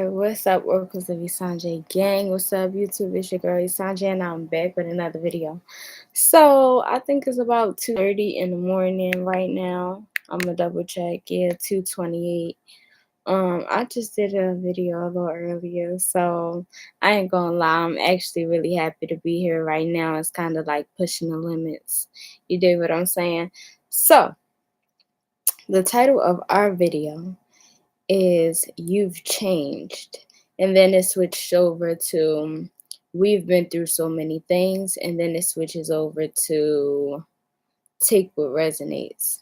What's up, Oracles of Isanjay gang? What's up, YouTube? It's your girl Isanjay, and I'm back with another video. So I think it's about 2:30 in the morning right now. I'm gonna double check. Yeah, 2:28. I just did a video a little earlier, so I ain't gonna lie. I'm actually really happy to be here right now. It's kind of like pushing the limits. You dig what I'm saying? So the title of our video is You've Changed. And then it switched over to We've Been Through So Many Things. And then it switches over to Take What Resonates.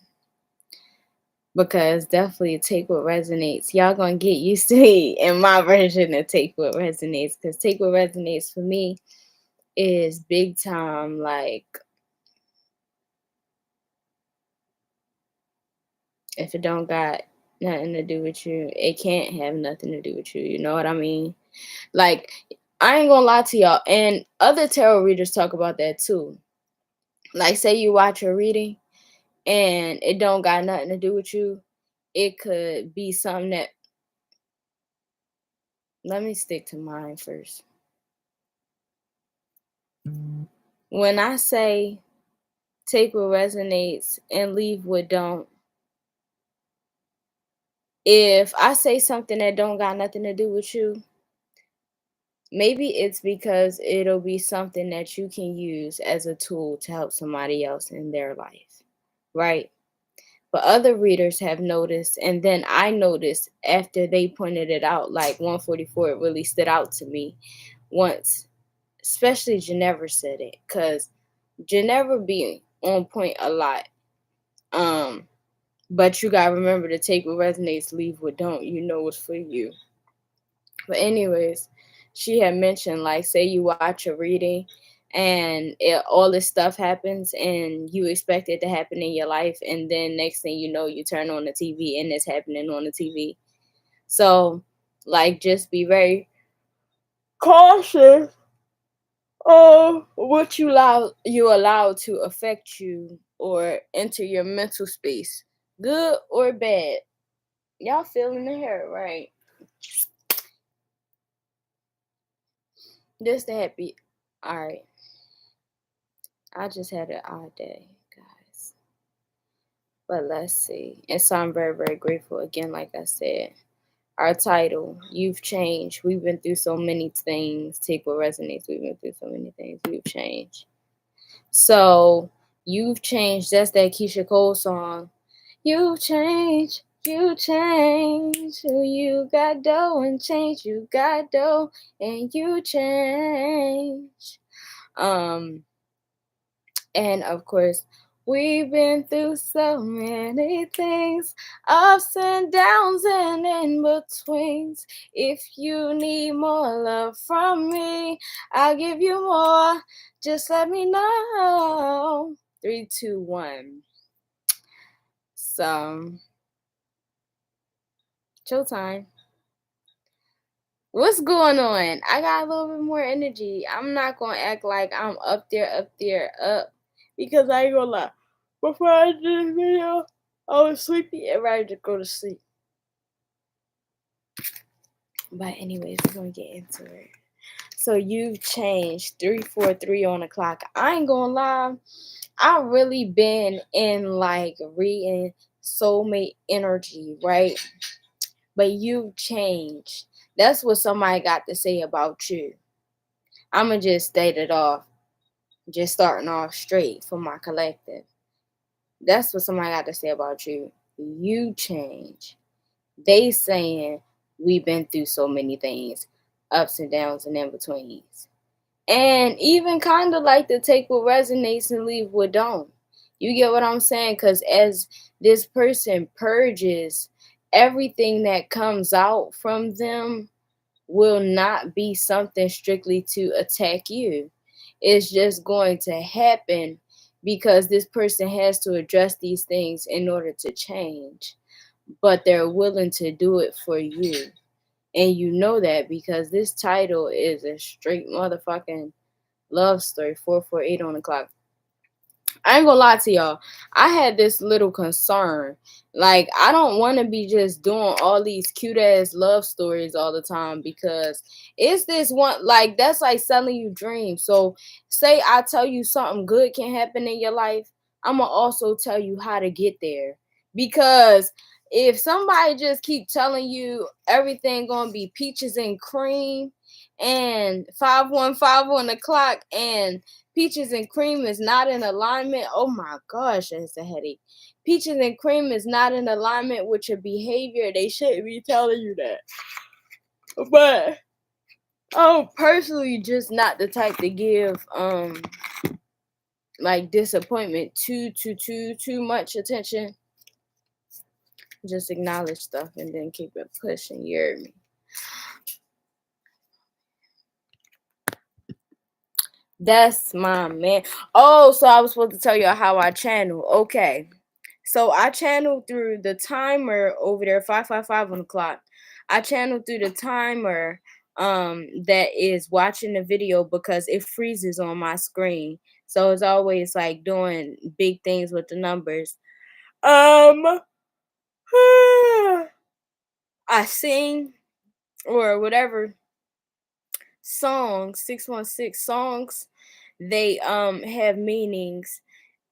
Because definitely Take What Resonates. Y'all gonna get used to me in my version of Take What Resonates. Because Take What Resonates for me is big time, like, if it don't got nothing to do with you, it can't have nothing to do with you. You know what I mean? Like, I ain't gonna lie to y'all, and other tarot readers talk about that too. Like, say you watch a reading and it don't got nothing to do with you. It could be something that, let me stick to mine first. When I say take what resonates and leave what don't, if I say something that don't got nothing to do with you, maybe it's because it'll be something that you can use as a tool to help somebody else in their life, right? But other readers have noticed, and then I noticed after they pointed it out, like 144, it really stood out to me once, especially Ginevra said it, because Ginevra be on point a lot. But you gotta remember to take what resonates, leave what don't. You know what's for you. But anyways, she had mentioned, like, say you watch a reading and all this stuff happens and you expect it to happen in your life, and then next thing you know, you turn on the TV and it's happening on the TV. So, like, just be very cautious of what you allow to affect you or enter your mental space, good or bad. Y'all feeling the hair, right? This the happy. All right. I just had an odd day, guys. But let's see. And so I'm very, very grateful again, like I said. Our title, You've Changed. We've been through so many things. Take what resonates. We've been through so many things. You've changed. So, You've Changed. That's that Keisha Cole song. You've changed. You change. You got dough and change. You got dough and you change. And of course, we've been through so many things, ups and downs and in betweens. If you need more love from me, I'll give you more. Just let me know. 3, 2, 1. So, showtime. What's going on? I got a little bit more energy. I'm not gonna act like I'm up there, because I ain't gonna lie. Before I did this video, I was sleepy and ready to go to sleep. But anyways, we're gonna get into it. So you've changed. 343 on the clock. I ain't gonna lie. I really been in like reading soulmate energy, right? But you've changed. That's what somebody got to say about you. I'ma just state it off. Just starting off straight for my collective. That's what somebody got to say about you. You change. They saying we've been through so many things, ups and downs and in betweens. And even kind of like to take what resonates and leave what don't. You get what I'm saying? Because as this person purges, everything that comes out from them will not be something strictly to attack you. It's just going to happen because this person has to address these things in order to change. But they're willing to do it for you. And you know that because this title is a straight motherfucking love story. 448 on the clock. I ain't gonna lie to y'all. I had this little concern. Like, I don't want to be just doing all these cute ass love stories all the time because it's this one, like, that's like selling you dreams. So, say I tell you something good can happen in your life, I'm gonna also tell you how to get there. Because if somebody just keep telling you everything gonna be peaches and cream and 515 on the clock and peaches and cream is not in alignment. Oh my gosh, that's a headache. Peaches and cream is not in alignment with your behavior. They shouldn't be telling you that. But I'm personally just not the type to give like disappointment too much attention. Just acknowledge stuff and then keep it pushing. You hear me? That's my man. Oh, so I was supposed to tell you how I channel. Okay. So I channel through the timer over there, 555 on the clock. I channel through the timer that is watching the video because it freezes on my screen. So it's always like doing big things with the numbers. Um I sing or whatever songs, 616 songs, they have meanings.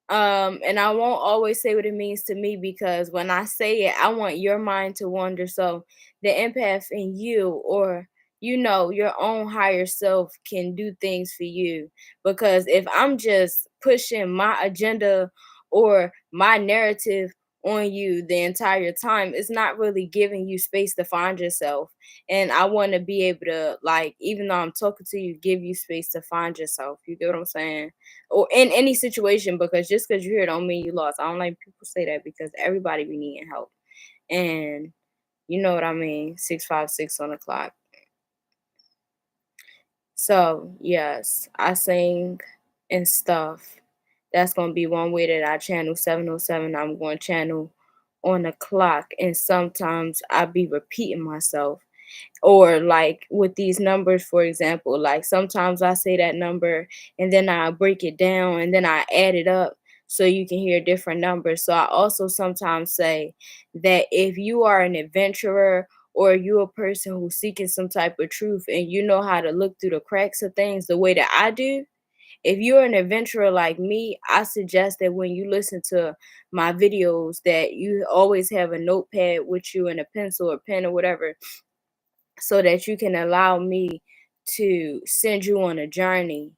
And I won't always say what it means to me because when I say it, I want your mind to wander. So the empath in you, or your own higher self can do things for you. Because if I'm just pushing my agenda or my narrative on you the entire time, it's not really giving you space to find yourself. And I want to be able to, like, even though I'm talking to you, give you space to find yourself. You get what I'm saying? Or in any situation, because just because you're here don't mean you lost. I don't like people say that because everybody be needing help. And you know what I mean? 656 on the clock. So yes, I sing and stuff. That's gonna be one way that I channel 707. I'm going to channel on the clock, and sometimes I be repeating myself. Or like with these numbers, for example, like sometimes I say that number and then I break it down and then I add it up so you can hear different numbers. So I also sometimes say that if you are an adventurer or you a person who's seeking some type of truth and you know how to look through the cracks of things the way that I do, if you're an adventurer like me, I suggest that when you listen to my videos that you always have a notepad with you and a pencil or pen or whatever, so that you can allow me to send you on a journey,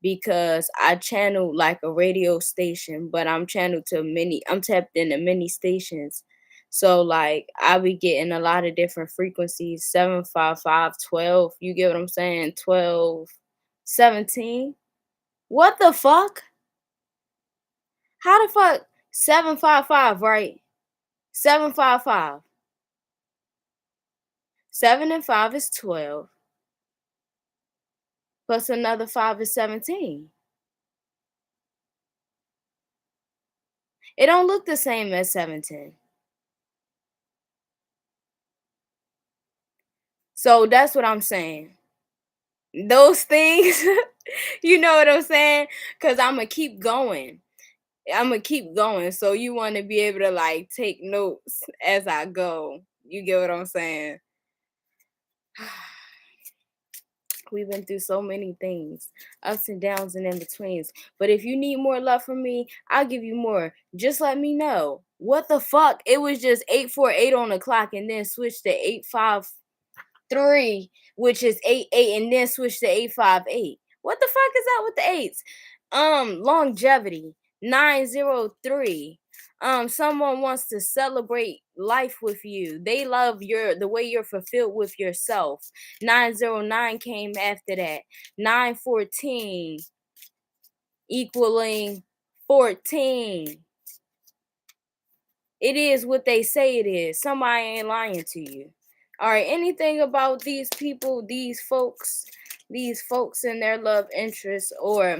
because I channel like a radio station, but I'm tapped into many stations. So like I be getting a lot of different frequencies, 755, 12. You get what I'm saying? 12, 17. What the fuck? How the fuck? 755, right? 755. 7 and 5 is 12. Plus another 5 is 17. It don't look the same as 710. So that's what I'm saying. Those things, you know what I'm saying? Cause I'ma keep going. I'ma keep going. So you wanna be able to like take notes as I go. You get what I'm saying? We've been through so many things, ups and downs and in betweens. But if you need more love from me, I'll give you more. Just let me know. What the fuck? It was just 848 on the clock and then switched to 853, which is 88, and then switch to 858. What the fuck is that with the eights? Longevity 903. Someone wants to celebrate life with you. They love the way you're fulfilled with yourself. 909 came after that. 914 equaling 14. It is what they say it is. Somebody ain't lying to you. All right, anything about these people, these folks and their love interest, or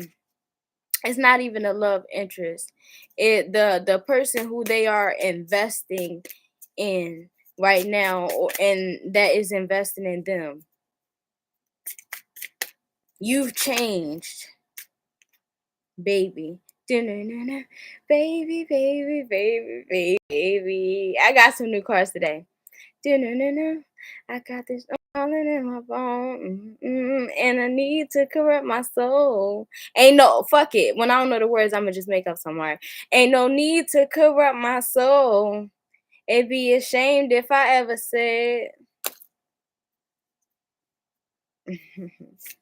it's not even a love interest. The person who they are investing in right now, and that is investing in them. You've changed, baby. Do-na-na-na. Baby, baby, baby, baby, baby. I got some new cars today. Do-na-na-na. I got this calling in my bone, and I need to correct my soul. Ain't no fuck it. When I don't know the words, I'ma just make up somewhere. Ain't no need to corrupt my soul. It'd be ashamed if I ever said.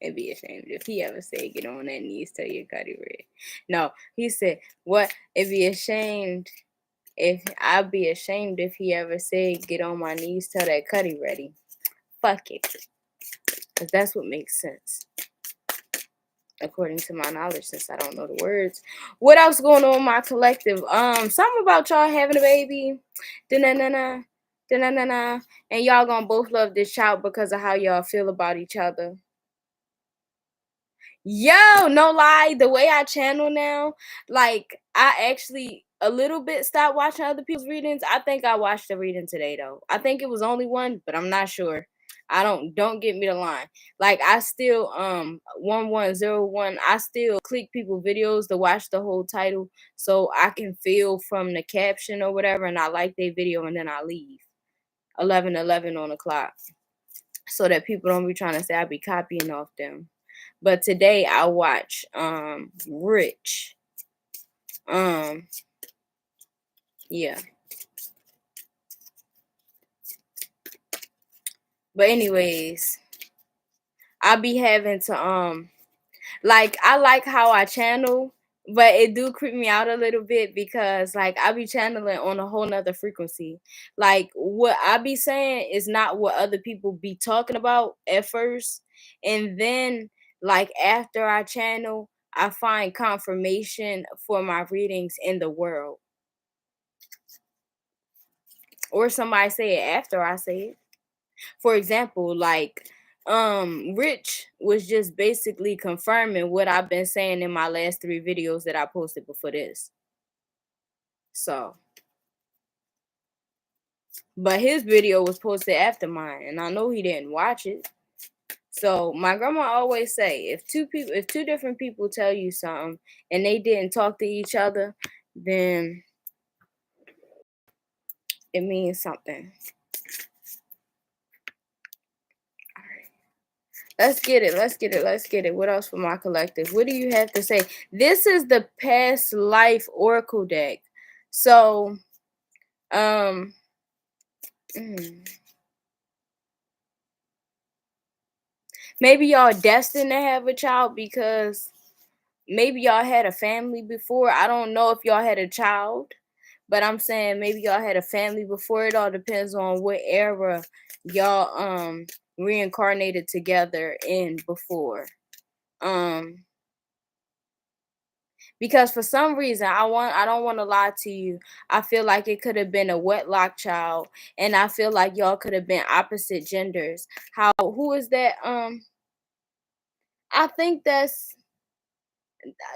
It'd be ashamed if he ever said, "Get on that knees, tell your Cuddy Red." No, he said, "What? It'd be ashamed if I'd be ashamed if he ever said, get on my knees, tell that Cuddy ready." Fuck it, because that's what makes sense according to my knowledge, since I don't know the words. What else going on in my collective? Something about y'all having a baby. Da-na-na-na. Da-na-na-na. And y'all gonna both love this child because of how y'all feel about each other. Yo, no lie, the way I channel now, like I actually a little bit stopped watching other people's readings. I think I watched a reading today though. I think it was only one, but I'm not sure. I don't get me the line. Like I still 1101, I still click people videos to watch the whole title so I can feel from the caption or whatever, and I like their video and then I leave. 11:11 on the clock. So that people don't be trying to say I be copying off them. But today I watch Rich. Yeah. But anyways, I be having to like I like how I channel, but it do creep me out a little bit because like I be channeling on a whole nother frequency. Like what I be saying is not what other people be talking about at first. And then like after I channel, I find confirmation for my readings in the world. Or somebody say it after I say it. For example, like Rich was just basically confirming what I've been saying in my last 3 videos that I posted before this. So, but his video was posted after mine and I know he didn't watch it. So, my grandma always say if two different people tell you something and they didn't talk to each other, then it means something. Let's get it. Let's get it. Let's get it. What else for my collective? What do you have to say? This is the past life oracle deck. So, um, maybe y'all destined to have a child because maybe y'all had a family before. I don't know if y'all had a child, but I'm saying maybe y'all had a family before. It all depends on what era y'all reincarnated together in before. Because for some reason I don't want to lie to you. I feel like it could have been a wetlock child, and I feel like y'all could have been opposite genders. Who is that? I think that's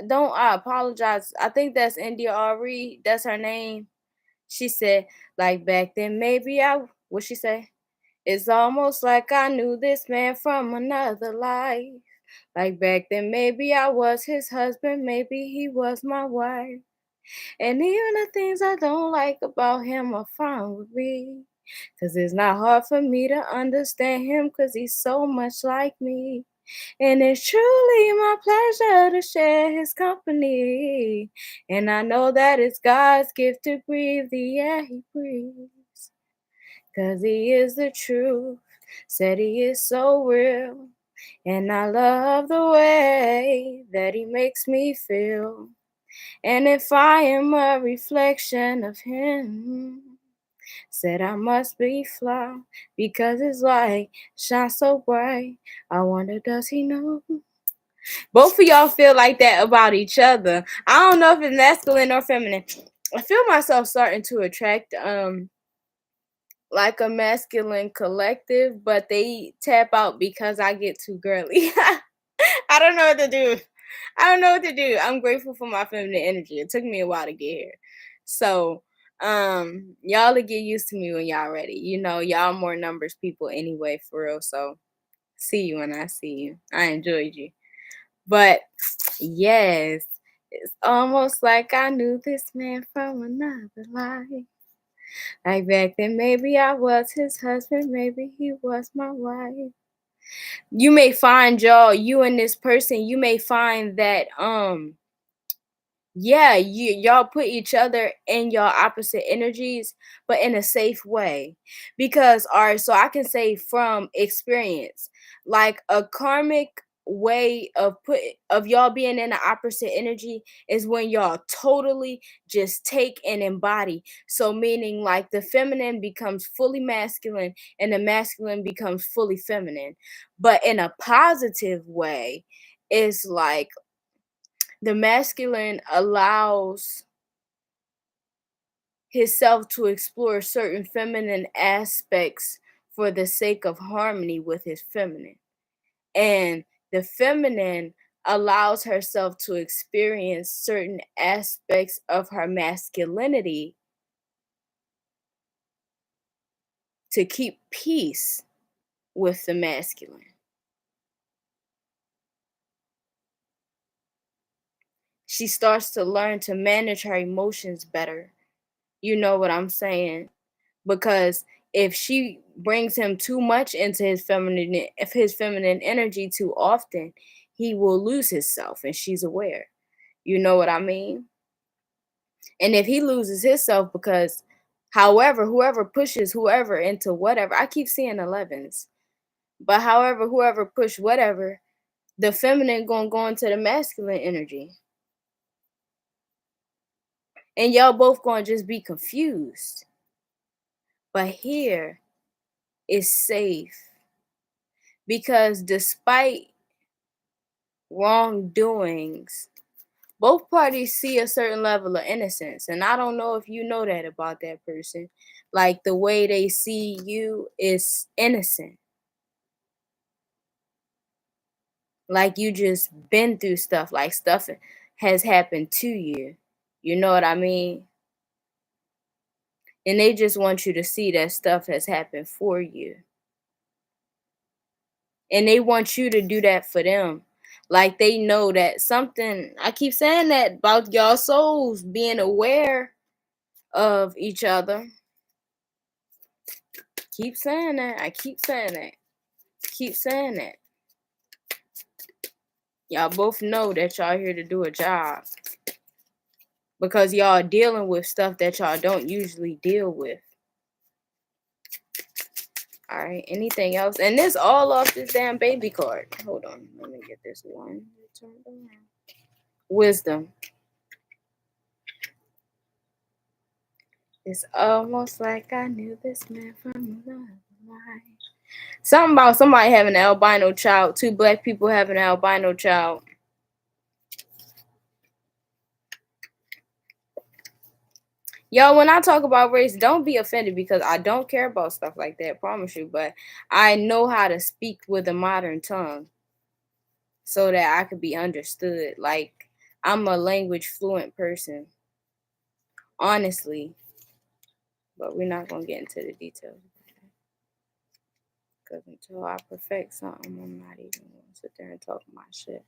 don't I apologize. I think that's India Ari. That's her name. She said, like back then maybe what she say? It's almost like I knew this man from another life. Like back then maybe I was his husband, maybe he was my wife. And even the things I don't like about him are fine with me. Cause it's not hard for me to understand him, cause he's so much like me. And it's truly my pleasure to share his company. And I know that it's God's gift to breathe the air he breathes. Cause he is the truth, said he is so real. And I love the way that he makes me feel. And if I am a reflection of him, said I must be flawed because his light shines so bright. I wonder, does he know? Both of y'all feel like that about each other. I don't know if it's masculine or feminine. I feel myself starting to attract like a masculine collective, but they tap out because I get too girly. I don't know what to do. I don't know what to do. I'm grateful for my feminine energy. It took me a while to get here. So, y'all will get used to me when y'all ready. You know, y'all more numbers people anyway, for real. So, see you when I see you. I enjoyed you. But yes, It's almost like I knew this man from another life. Like back then, maybe I was his husband, maybe he was my wife. You may find you and this person, you may find that yeah, y'all put each other in your opposite energies, but in a safe way. Because all right, so I can say from experience, like a karmic way of y'all being in the opposite energy is when y'all totally just take and embody. So meaning like the feminine becomes fully masculine and the masculine becomes fully feminine. But in a positive way, it's like the masculine allows himself to explore certain feminine aspects for the sake of harmony with his feminine. And the feminine allows herself to experience certain aspects of her masculinity to keep peace with the masculine. She starts to learn to manage her emotions better. You know what I'm saying? Because if she brings him too much into his feminine energy too often, he will lose himself and she's aware. You know what I mean? And if he loses himself because however whoever pushes whoever into whatever, I keep seeing 11s, but however whoever push whatever, the feminine going to go into the masculine energy, and y'all both going to just be confused. But here is safe because despite wrongdoings, both parties see a certain level of innocence. And I don't know if you know that about that person. Like the way they see you is innocent. Like you just been through stuff, like stuff has happened to you. You know what I mean? And they just want you to see that stuff has happened for you. And they want you to do that for them. Like they know that something, I keep saying that about y'all souls being aware of each other. Keep saying that. I keep saying that. Keep saying that. Y'all both know that y'all here to do a job. Because y'all dealing with stuff that y'all don't usually deal with. Alright, anything else? And this all off this damn baby card. Hold on. Let me get this one turned around. Wisdom. It's almost like I knew this man from another life. Something about somebody having an albino child. 2 black people having an albino child. Yo, when I talk about race, don't be offended because I don't care about stuff like that, promise you. But I know how to speak with a modern tongue so that I could be understood. Like, I'm a language fluent person, honestly. But we're not going to get into the details. Because until I perfect something, I'm not even going to sit there and talk my shit.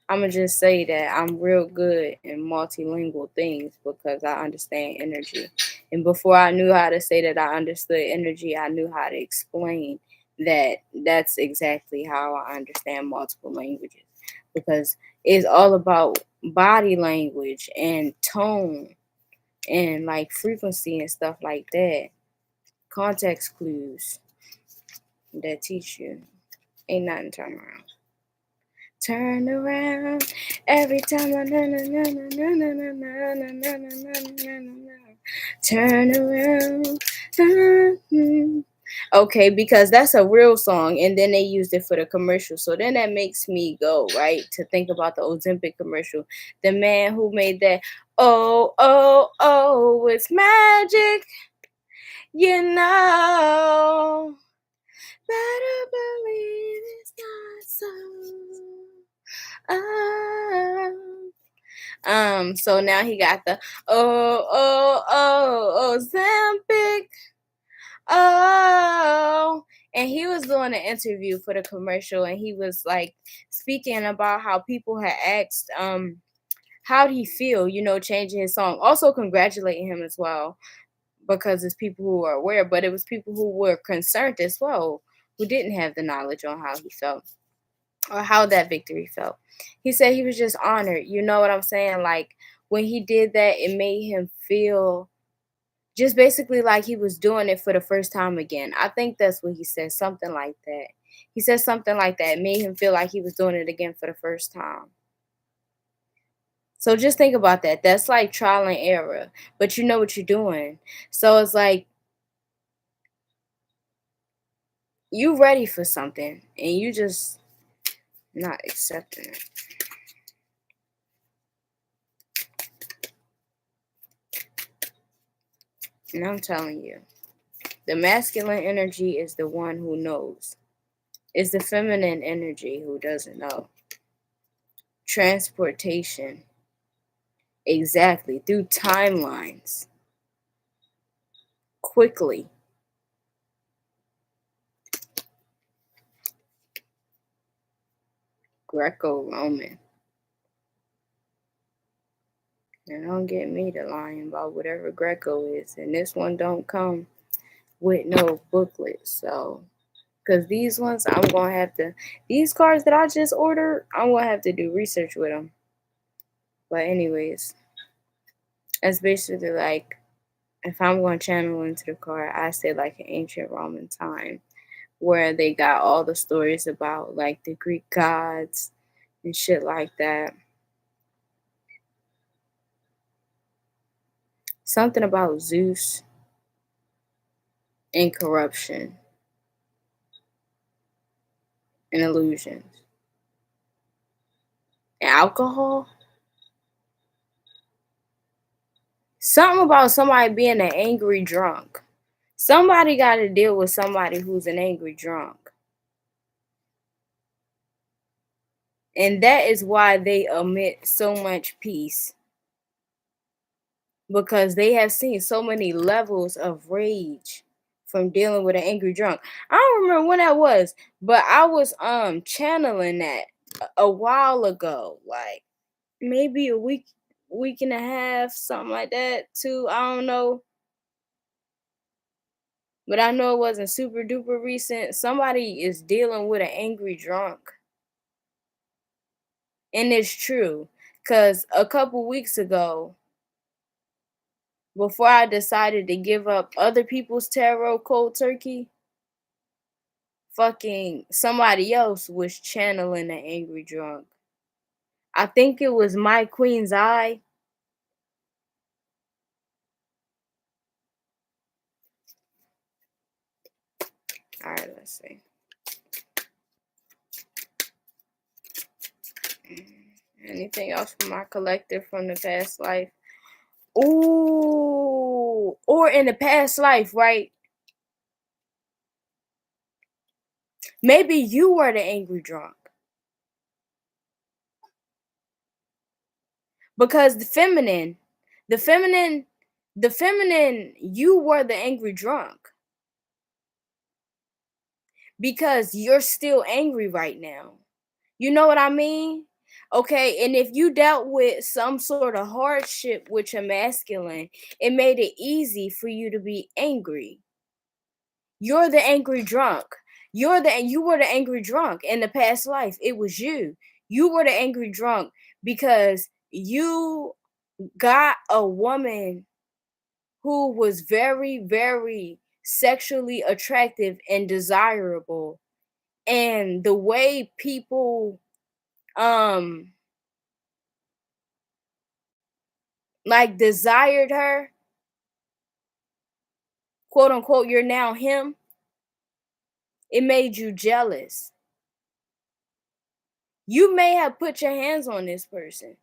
I'm going to just say that I'm real good in multilingual things because I understand energy. And before I knew how to say that I understood energy, I knew how to explain that that's exactly how I understand multiple languages. Because it's all about body language and tone and like frequency and stuff like that. Context clues that teach you. Ain't nothing turn around. Turn around every time I turn around. Okay, because that's a real song, and then they used it for the commercial. So then that makes me go right to think about the Ozempic commercial. The man who made that, oh, oh, oh, it's magic, you know. Better believe it's not so. So now he got the oh oh oh Ozempic. Oh, and he was doing an interview for the commercial, and he was like speaking about how people had asked How'd he feel, changing his song? Also congratulating him as well, because it's people who are aware, but it was people who were concerned as well, who didn't have the knowledge on how he felt or how that victory felt. He said he was just honored. You know what I'm saying? Like when he did that, it made him feel just basically like he was doing it for the first time again. I think that's what he said, something like that. He said something like that. It made him feel like he was doing it again for the first time. So just think about that. That's like trial and error, but you know what you're doing. So it's like you ready for something and you just not accepting it. And I'm telling you, the masculine energy is the one who knows. It's the feminine energy who doesn't know. Transportation. Exactly. Through timelines. Quickly. Greco-Roman. And don't get me to lying about whatever Greco is. And this one don't come with no booklet. So, because these ones, I'm going to have to, these cards that I just ordered, I'm going to have to do research with them. But anyways, that's basically like, if I'm going to channel into the card, I say like an ancient Roman time where they got all the stories about like the Greek gods and shit like that. Something about Zeus and corruption and illusions and alcohol. Something about somebody being an angry drunk. Somebody got to deal with somebody who's an angry drunk. And that is why they omit so much peace. Because they have seen so many levels of rage from dealing with an angry drunk. I don't remember when that was, but I was channeling that a while ago, like maybe a week and a half, something like that, too. I don't know. But I know it wasn't super duper recent. Somebody is dealing with an angry drunk. And it's true. Cause a couple weeks ago, before I decided to give up other people's tarot cold turkey, fucking somebody else was channeling an angry drunk. I think it was My Queen's Eye. All right, let's see. Anything else from my collective from the past life? Ooh, or in the past life, right? Maybe you were the angry drunk. Because the feminine, you were the angry drunk. Because you're still angry right now. You know what I mean? Okay, and if you dealt with some sort of hardship with your masculine, it made it easy for you to be angry. You're the angry drunk. You were the angry drunk in the past life. It was you. You were the angry drunk because you got a woman who was very, very sexually attractive and desirable. And the way people um like desired her, quote unquote, you're now him, it made you jealous. You may have put your hands on this person.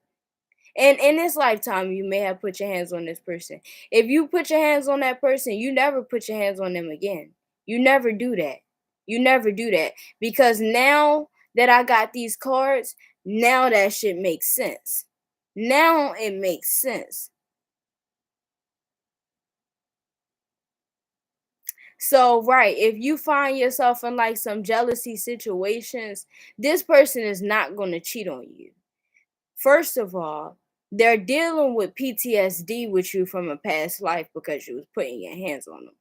And in this lifetime, you may have put your hands on this person. If you put your hands on that person, you never put your hands on them again. You never do that. You never do that. Because now that I got these cards, now that shit makes sense. Now it makes sense. So, right, if you find yourself in like some jealousy situations, this person is not going to cheat on you. First of all, They're dealing with PTSD with you from a past life because you was putting your hands on them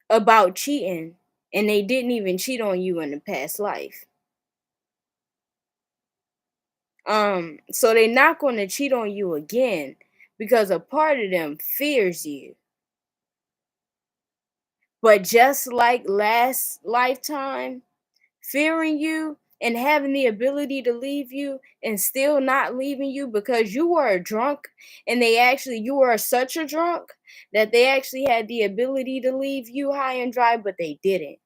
about cheating, and they didn't even cheat on you in the past life. So they're not going to cheat on you again because a part of them fears you. But just like last lifetime, fearing you and having the ability to leave you and still not leaving you because you were a drunk, and you were such a drunk that they actually had the ability to leave you high and dry, but they didn't.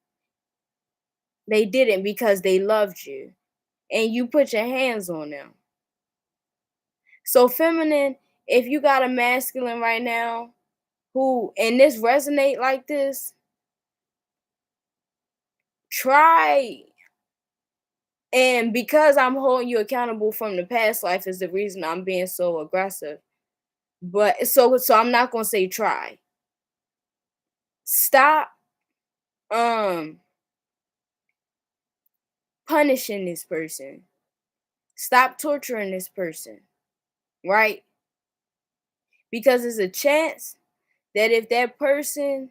They didn't because they loved you and you put your hands on them. So, feminine, if you got a masculine right now who, and this resonate like this, try. And because I'm holding you accountable from the past life is the reason I'm being so aggressive. But so I'm not gonna say try. Stop um punishing this person. Stop torturing this person, right? Because there's a chance that if that person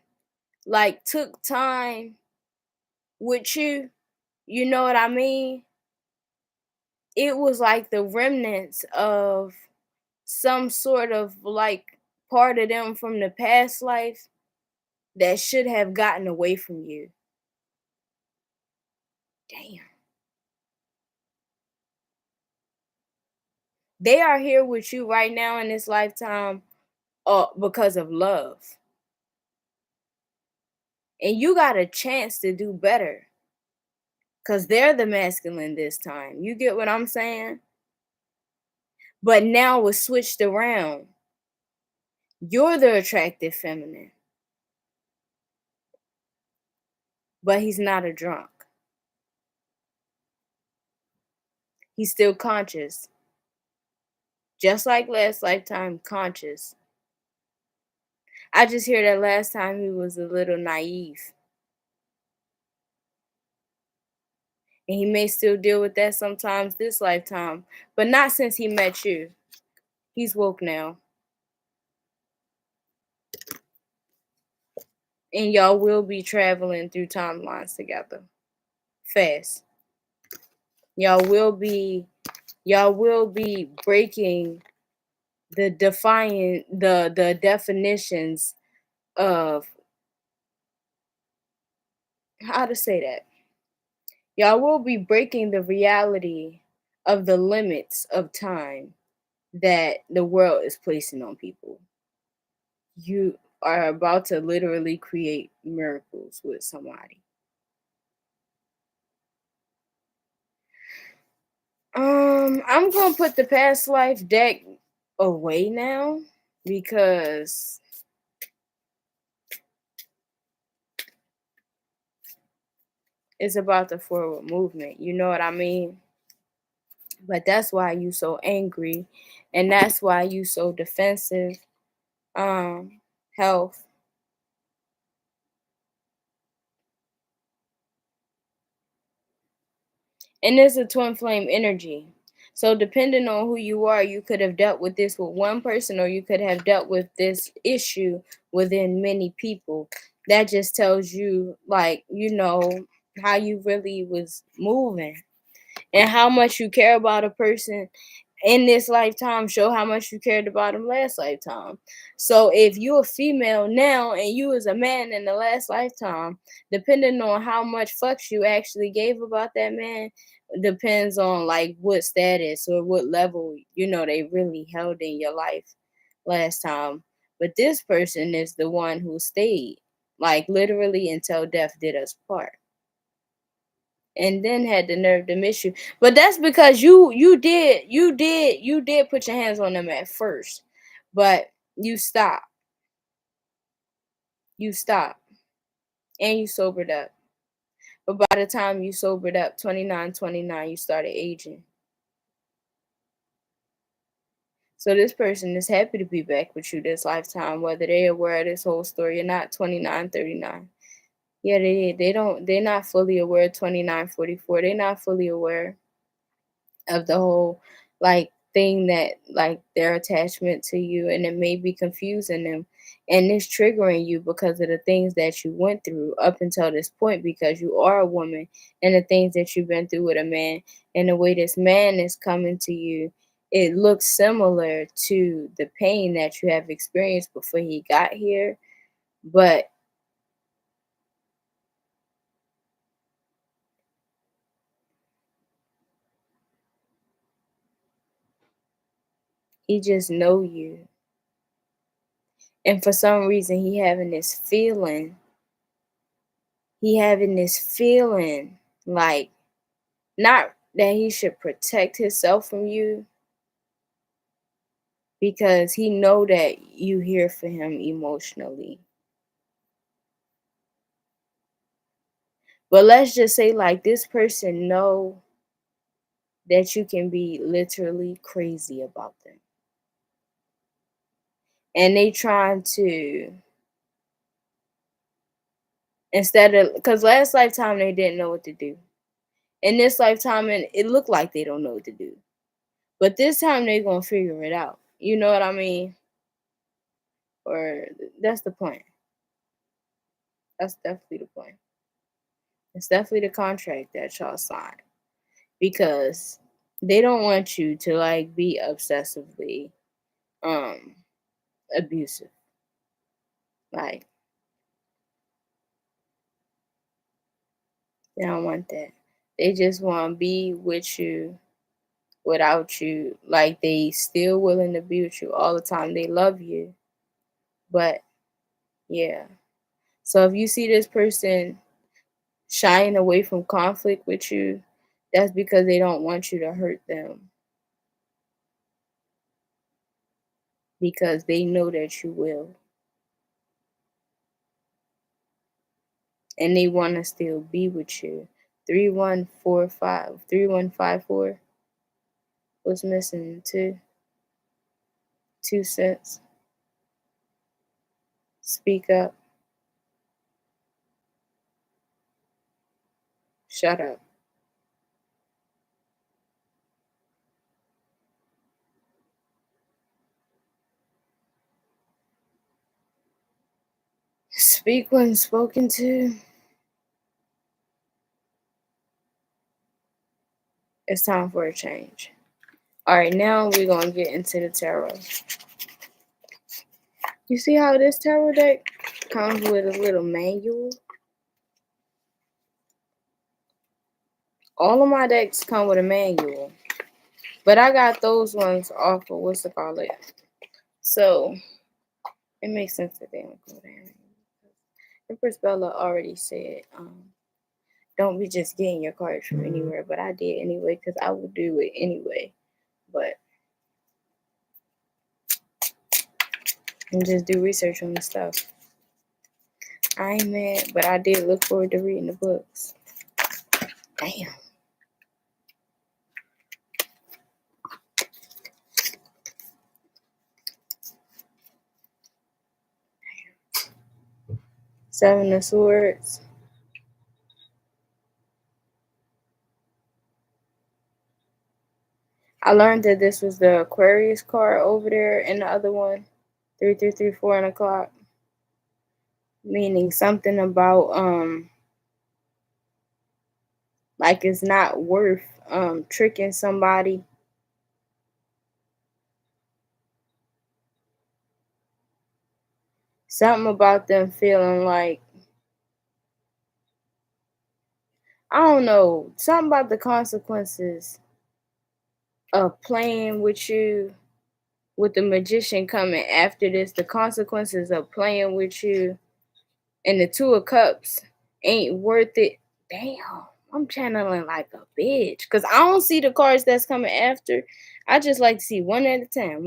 like took time with you, you know what I mean? It was like the remnants of some sort of like part of them from the past life that should have gotten away from you. Damn. They are here with you right now in this lifetime because of love. And you got a chance to do better because they're the masculine this time. You get what I'm saying? But now it's switched around. You're the attractive feminine, but he's not a drunk. He's still conscious. Just like last lifetime, conscious. I just hear that last time he was a little naive. And he may still deal with that sometimes this lifetime, but not since he met you. He's woke now. And y'all will be traveling through timelines together. Fast. Y'all will be breaking the definitions of how to say that. Y'all will be breaking the reality of the limits of time that the world is placing on people. You are about to literally create miracles with somebody. I'm gonna put the past life deck away now because it's about the forward movement. You know what I mean? But that's why you so angry, and that's why you so defensive. Health. And it's a twin flame energy. So depending on who you are, you could have dealt with this with one person or you could have dealt with this issue within many people. That just tells you like, how you really was moving and how much you care about a person in this lifetime show how much you cared about them last lifetime. So if you're a female now and you was a man in the last lifetime, depending on how much fucks you actually gave about that man, depends on like what status or what level they really held in your life last time. But this person is the one who stayed, like literally until death did us part, and then had the nerve to miss you. But that's because you did put your hands on them at first, but you stopped. You stopped and you sobered up. But by the time you sobered up, 29, 29, you started aging. So this person is happy to be back with you this lifetime, whether they're aware of this whole story or not. 29, 39. Yeah, they're not fully aware. 29, 44. They're not fully aware of the whole like thing that like their attachment to you, and it may be confusing them, and it's triggering you because of the things that you went through up until this point, because you are a woman, and the things that you've been through with a man, and the way this man is coming to you, it looks similar to the pain that you have experienced before he got here, but he just know you. And for some reason he having this feeling like, not that he should protect himself from you, because he know that you here for him emotionally. But let's just say like this person know that you can be literally crazy about them. And they trying to, instead of, because last lifetime they didn't know what to do. In this lifetime, and it looked like they don't know what to do. But this time they gonna figure it out. You know what I mean? Or that's the point. That's definitely the point. It's definitely the contract that y'all signed, because they don't want you to like be obsessively um abusive. Like, they don't want that. They just want to be with you without you. Like, they still willing to be with you all the time. They love you, but yeah. So if you see this person shying away from conflict with you, that's because they don't want you to hurt them, because they know that you will, and they want to still be with you. 3154. What's missing? Two cents. Speak up. Shut up. Speak when spoken to. It's time for a change. All right, now we're going to get into the tarot. You see how this tarot deck comes with a little manual? All of my decks come with a manual, but I got those ones off of what's it called? So it makes sense that they don't go there. Empress Bella already said, don't be just getting your cards from anywhere, but I did anyway because I would do it anyway. But and just do research on the stuff. I ain't mad, but I did look forward to reading the books. Damn. Seven of Swords. I learned that this was the Aquarius card over there in the other one. 3, 4 and o'clock. Meaning something about like it's not worth tricking somebody. Something about them feeling like, I don't know, something about the consequences of playing with you, with the Magician coming after this, the consequences of playing with you, and the Two of Cups ain't worth it. Damn, I'm channeling like a bitch, because I don't see the cards that's coming after. I just like to see one at a time,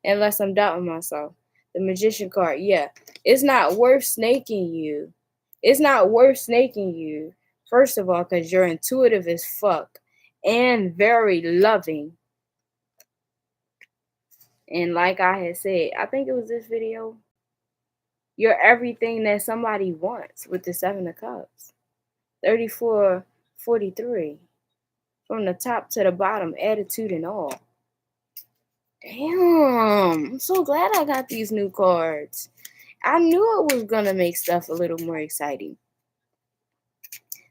unless I'm doubting myself. The Magician card, yeah, it's not worth snaking you. It's not worth snaking you, first of all, because you're intuitive as fuck and very loving. And like I had said, I think it was this video, you're everything that somebody wants with the Seven of Cups. 34, 43. From the top to the bottom, attitude and all. Damn. I'm so glad I got these new cards. I knew it was gonna make stuff a little more exciting.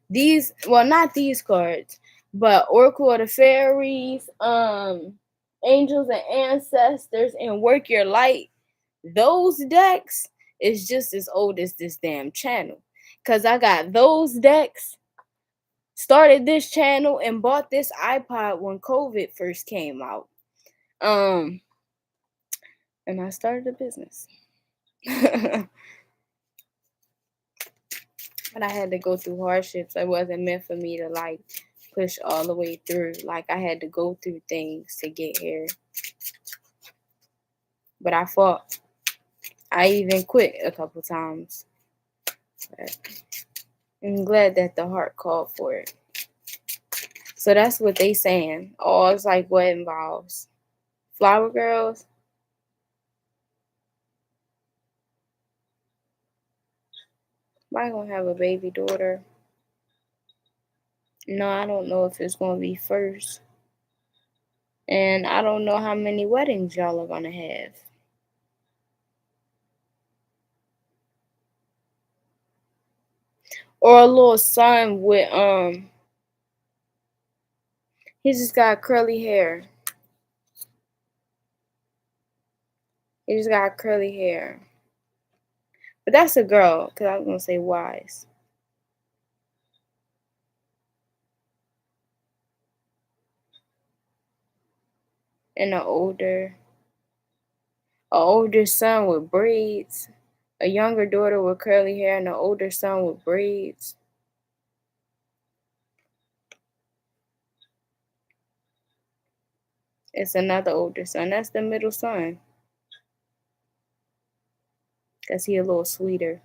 These, well, not these cards, but Oracle of the Fairies, Angels and Ancestors, and Work Your Light. Those decks is just as old as this damn channel. Cause I got those decks, started this channel, and bought this iPod when COVID first came out. Um, and I started a business. But I had to go through hardships. It wasn't meant for me to like push all the way through. Like I had to go through things to get here. But I fought. I even quit a couple times. But I'm glad that the heart called for it. So that's what they saying. Oh, it's like what involves flower girls. Am I gonna have a baby daughter? No, I don't know if it's gonna be first. And I don't know how many weddings y'all are gonna have. Or a little son with he just got curly hair. He just got curly hair. But that's a girl, because I was gonna say wise. And a older son with braids. A younger daughter with curly hair and an older son with braids. It's another older son. That's the middle son. Because he a little sweeter.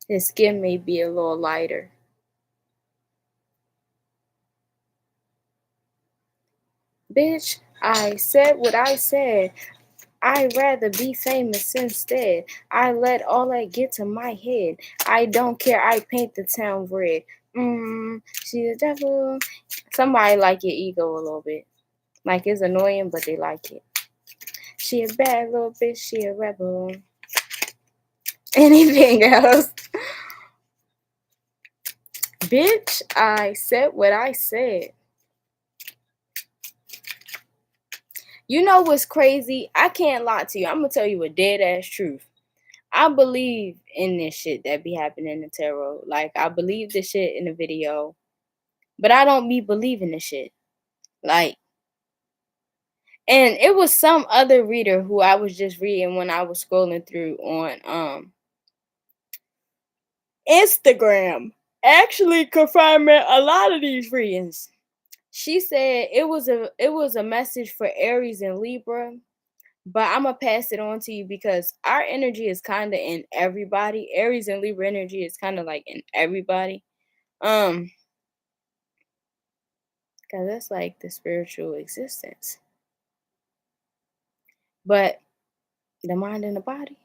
His skin may be a little lighter. Bitch, I said what I said. I'd rather be famous instead. I let all that get to my head. I don't care. I paint the town red. She's a devil. Somebody like your ego a little bit. Like it's annoying, but they like it. She a bad little bitch. She a rebel. Anything else? Bitch, I said what I said. You know what's crazy? I can't lie to you. I'm gonna tell you a dead ass truth. I believe in this shit that be happening in the tarot. Like I believe this shit in the video, but I don't be believing the shit. Like, and it was some other reader who I was just reading when I was scrolling through on Instagram, actually confirming a lot of these readings. She said it was a message for Aries and Libra, but I'm gonna pass it on to you because our energy is kind of in everybody. Aries and Libra energy is kind of like in everybody. Um, because that's like the spiritual existence. But the mind and the body.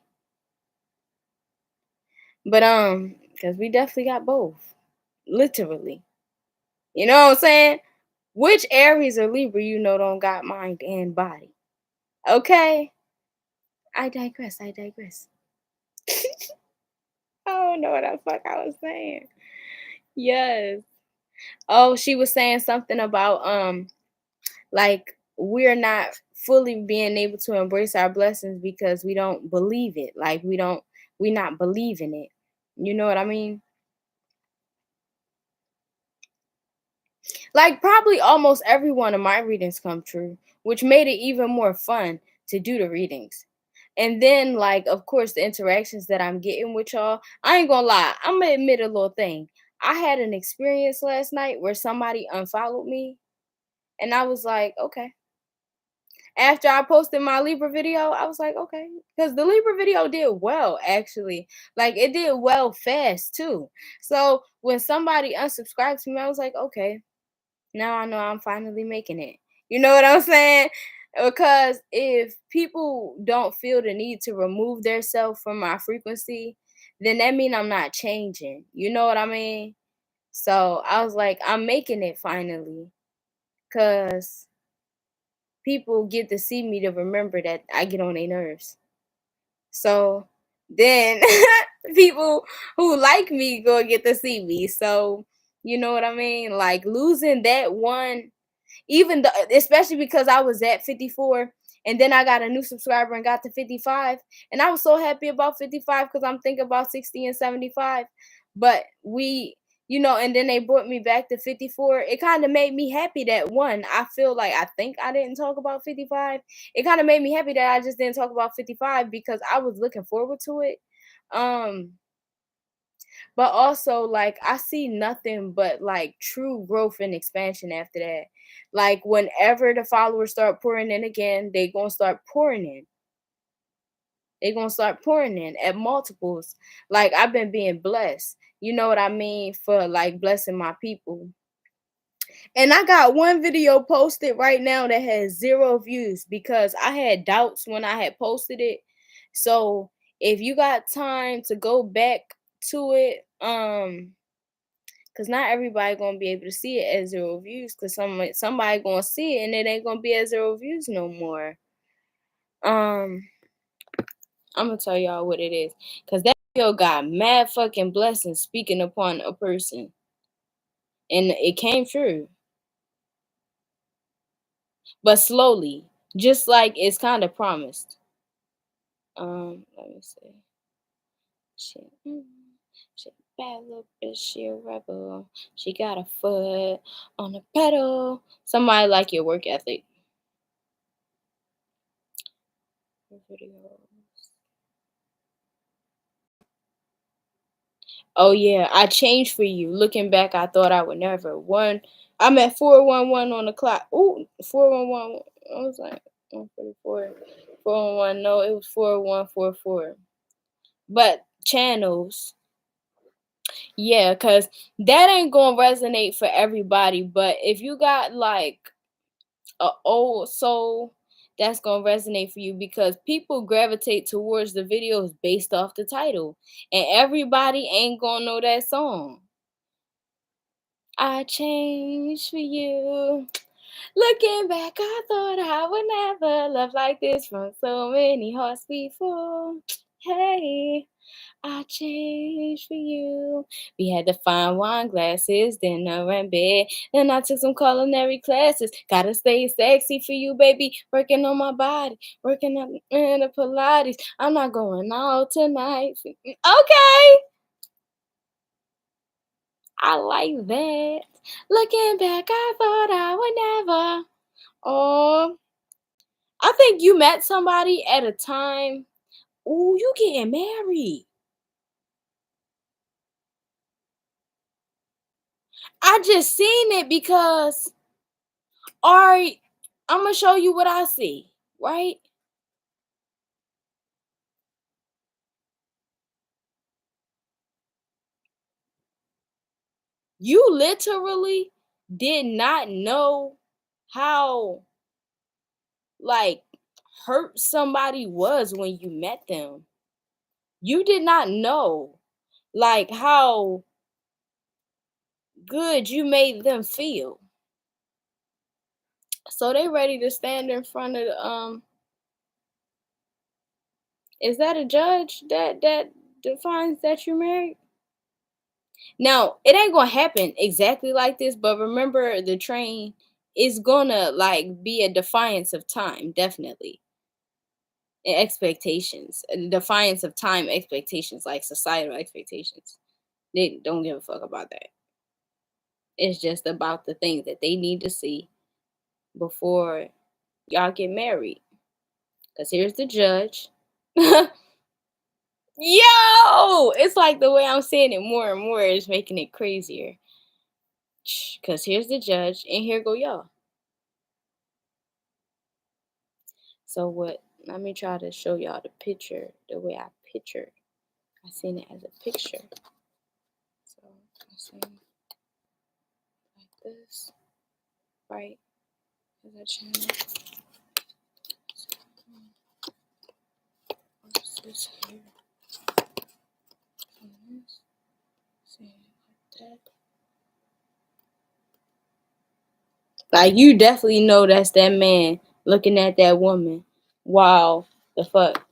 But because we definitely got both. Literally. You know what I'm saying? Which Aries or Libra you know don't got mind and body. Okay? I digress. I digress. I don't know what the fuck I was saying. Yes. Oh, she was saying something about like we're not fully being able to embrace our blessings because we don't believe it. Like we not believing it. You know what I mean? Like probably almost every one of my readings come true, which made it even more fun to do the readings. And then like of course the interactions that I'm getting with y'all, I ain't gonna lie, I'm gonna admit a little thing. I had an experience last night where somebody unfollowed me and I was like, okay. After I posted my Libra video, I was like, okay. Because the Libra video did well, actually. Like, it did well fast, too. So, when somebody unsubscribed to me, I was like, okay, now I know I'm finally making it. You know what I'm saying? Because if people don't feel the need to remove themselves from my frequency, then that means I'm not changing. You know what I mean? So, I was like, I'm making it finally. Because people get to see me to remember that I get on their nerves. So then people who like me go get to see me. So you know what I mean? Like losing that one, even though, especially because I was at 54 and then I got a new subscriber and got to 55, and I was so happy about 55 because I'm thinking about 60 and 75. But and then they brought me back to 54. It kind of made me happy that one, I feel like, I think I didn't talk about 55. It kind of made me happy that I just didn't talk about 55 because I was looking forward to it. Um but also, like, I see nothing but like true growth and expansion after that. Like, whenever the followers start pouring in again, they gonna start pouring in. They gonna start pouring in at multiples. Like, I've been being blessed. You know what I mean? For like blessing my people. And I got one video posted right now that has 0 views because I had doubts when I had posted it. So if you got time to go back to it, because not everybody gonna be able to see it as 0 views, because somebody gonna see it and it ain't gonna be at 0 views no more. I'm gonna tell y'all what it is, because that video got mad fucking blessings speaking upon a person, and it came true, but slowly, just like it's kind of promised. Let me see. She bad little bitch, she a rebel. She got a foot on the pedal. Somebody like your work ethic. Oh yeah, I changed for you. Looking back, I thought I would never. I'm at 411 on the clock. Ooh, 411. I was like 144. 411. No, it was 4144. But channels, yeah, cause that ain't gonna resonate for everybody. But if you got like a old soul, that's gonna resonate for you because people gravitate towards the videos based off the title, and everybody ain't gonna know that song. I changed for you. Looking back, I thought I would never love like this from so many hearts before. Hey, I changed for you. We had to find wine glasses, dinner and bed. Then I took some culinary classes. Gotta stay sexy for you, baby. Working on my body, working on in the Pilates. I'm not going out tonight. Okay, I like that. Looking back, I thought I would never. Oh, I think you met somebody at a time. Ooh, you getting married. I just seen it because, all right, I'm gonna show you what I see, right? You literally did not know how like hurt somebody was when you met them. You did not know like how good you made them feel. So they ready to stand in front of the is that a judge that defines that you're married? Now, it ain't gonna happen exactly like this, but remember the train is gonna like be a defiance of time, definitely. And expectations. A defiance of time expectations, like societal expectations. They don't give a fuck about that. It's just about the things that they need to see before y'all get married. Cause here's the judge. Yo! It's like the way I'm saying it more and more is making it crazier. Cause here's the judge, and here go y'all. So what? Let me try to show y'all the picture the way I picture. I seen it as a picture. So I seen like this, right? As a channel. What's this here? See like that. Like you definitely know that's that man looking at that woman while the fuck,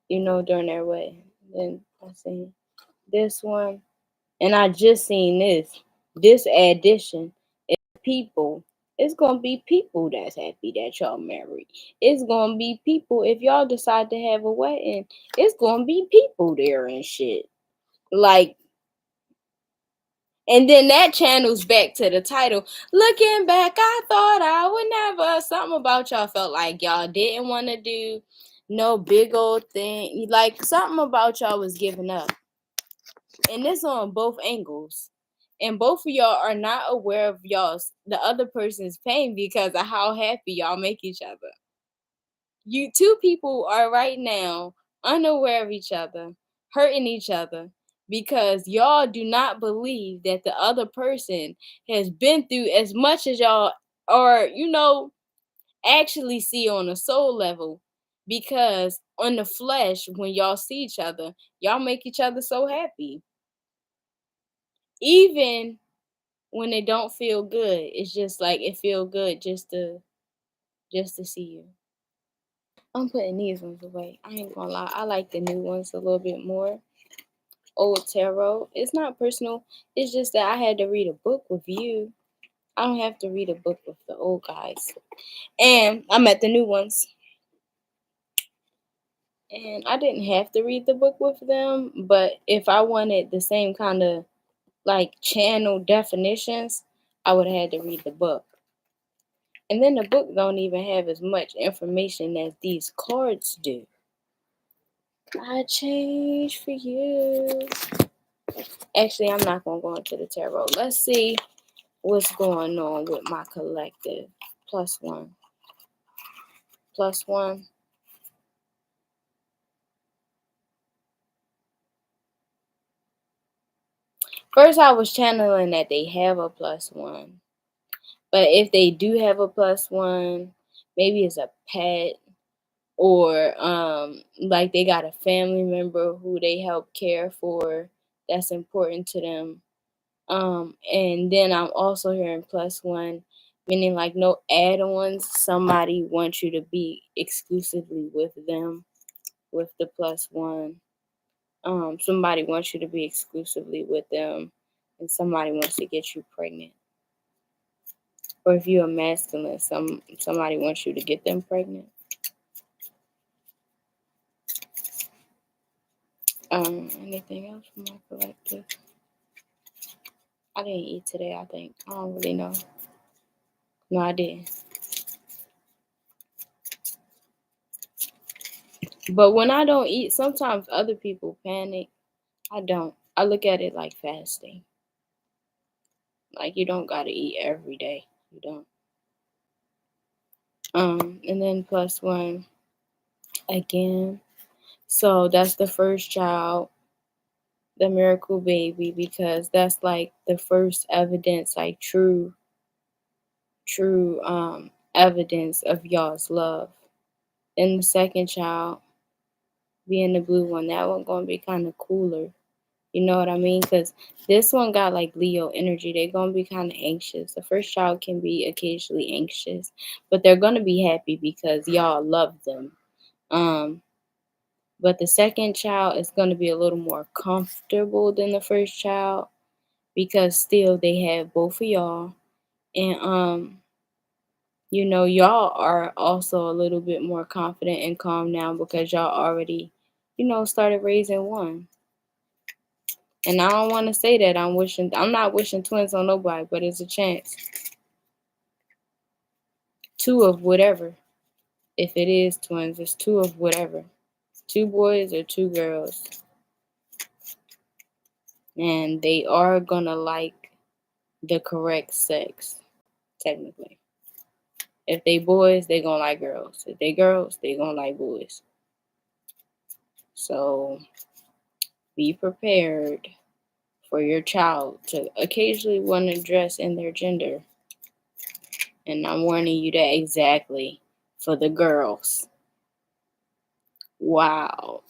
during their wedding. Then I seen this one, and I just seen this addition. People, it's gonna be people that's happy that y'all married. It's gonna be people if y'all decide to have a wedding. It's gonna be people there and shit. Like, and then that channels back to the title. Looking back, I thought I would never. Something about y'all felt like y'all didn't want to do no big old thing. Like, something about y'all was giving up. And this on both angles. And both of y'all are not aware of the other person's pain because of how happy y'all make each other. You two people are right now unaware of each other, hurting each other because y'all do not believe that the other person has been through as much as y'all are, actually see on a soul level. Because on the flesh, when y'all see each other, y'all make each other so happy. Even when it don't feel good, it's just like it feel good just to see you. I'm putting these ones away. I ain't gonna lie. I like the new ones a little bit more. Old tarot. It's not personal. It's just that I had to read a book with you. I don't have to read a book with the old guys. And I'm at the new ones. And I didn't have to read the book with them, but if I wanted the same kind of like channel definitions, I would have had to read the book. And then the book don't even have as much information as these cards do. I change for you. Actually, I'm not going to go into the tarot. Let's see what's going on with my collective. +1. +1. First, I was channeling that they have a +1. But if they do have a +1, maybe it's a pet or like they got a family member who they help care for that's important to them. And then I'm also hearing +1, meaning like no add-ons. Somebody wants you to be exclusively with them with the +1. Somebody wants you to be exclusively with them, and somebody wants to get you pregnant. Or if you're a masculine, somebody wants you to get them pregnant. Anything else from my collective? I didn't eat today, I think. I don't really know. No, I didn't. But when I don't eat, sometimes other people panic. I don't. I look at it like fasting. Like, you don't gotta eat every day. You don't. And then +1 again. So that's the first child, the miracle baby, because that's like the first evidence, like true evidence of y'all's love. Then the second child being the blue one, that one gonna be kind of cooler. You know what I mean? Because this one got like Leo energy. They're going to be kind of anxious. The first child can be occasionally anxious, but they're going to be happy because y'all love them. But the second child is going to be a little more comfortable than the first child because still they have both of y'all. And, y'all are also a little bit more confident and calm now because y'all already, started raising one. And I don't want to say that I'm not wishing twins on nobody, but it's a chance. 2 of whatever. If it is twins, it's 2 of whatever. 2 boys or 2 girls. And they are gonna like the correct sex, technically. If they boys, they gonna like girls. If they girls, they gonna like boys. So be prepared for your child to occasionally want to dress in their gender. And I'm warning you that exactly for the girls. Wow.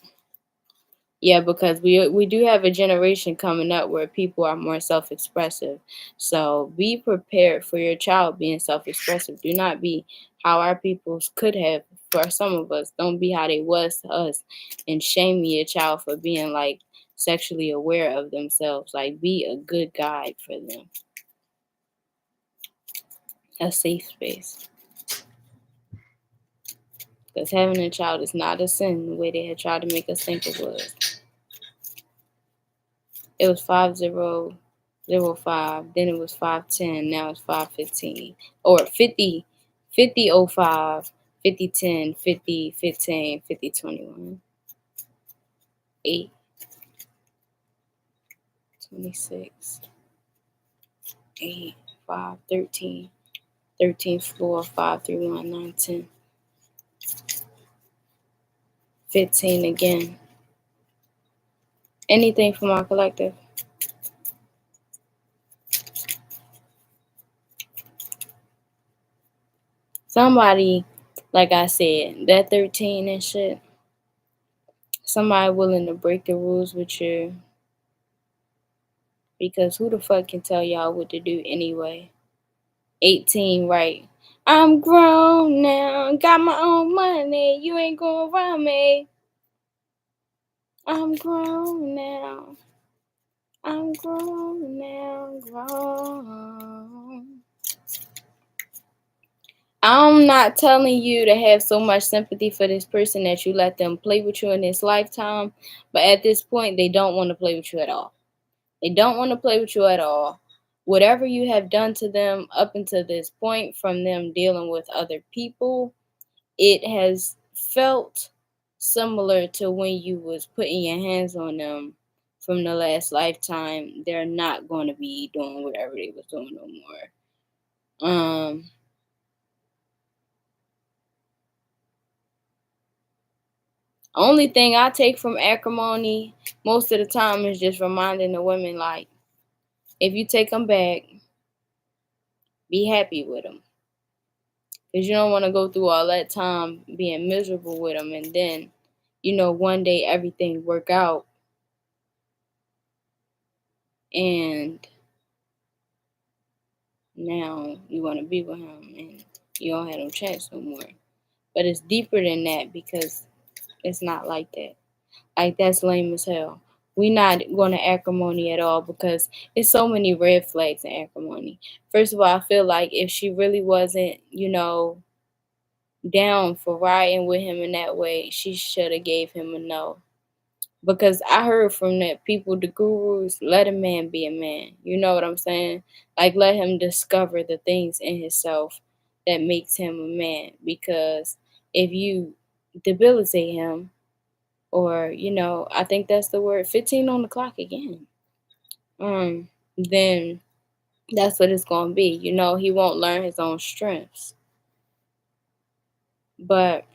Yeah, because we do have a generation coming up where people are more self-expressive. So be prepared for your child being self-expressive. Do not be how our peoples could have, for some of us, don't be how they was to us, and shame your child for being like sexually aware of themselves. Like, be a good guide for them, a safe space. Because having a child is not a sin the way they had tried to make us think it was. It was 5005, then it was 510, now it's 515. Or 50, 5005, 5010, 5015, 5021. 8, 26, 8, 5, 13, 13th floor, 531, 9, 10. 15 again. Anything for my collective? Somebody, like I said, that 13 and shit, somebody willing to break the rules with you, because who the fuck can tell y'all what to do anyway? 18, right? I'm grown now, got my own money, you ain't going around me. I'm grown now. I'm grown now, grown. I'm not telling you to have so much sympathy for this person that you let them play with you in this lifetime, but at this point, they don't want to play with you at all. They don't want to play with you at all. Whatever you have done to them up until this point, from them dealing with other people, it has felt similar to when you was putting your hands on them from the last lifetime. They're not going to be doing whatever they was doing no more. Only thing I take from acrimony most of the time is just reminding the women, like, if you take them back, be happy with them. Because you don't want to go through all that time being miserable with them, and then, one day everything work out and now you want to be with him and you don't have no chance no more. But it's deeper than that, because it's not like that. Like, that's lame as hell. We not going to acrimony at all, because it's so many red flags in acrimony. First of all, I feel like if she really wasn't, down for riding with him in that way, she should have gave him a no. Because I heard from that people, the gurus, let a man be a man. You know what I'm saying? Like, let him discover the things in himself that makes him a man. Because if you debilitate him, or, I think that's the word, 15 on the clock again, then that's what it's going to be. He won't learn his own strengths. But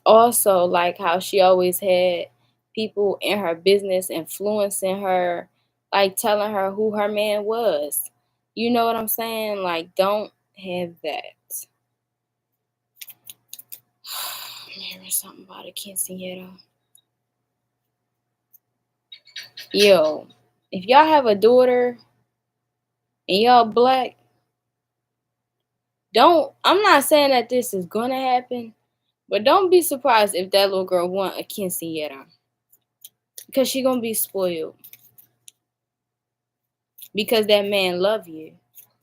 also, like how she always had people in her business influencing her, like telling her who her man was. You know what I'm saying? Like, don't have that. Man, there's something about a quinceañera. Yo, if y'all have a daughter and y'all black, I'm not saying that this is gonna happen, but don't be surprised if that little girl want a quinceañera. Because she gonna be spoiled. Because that man love you.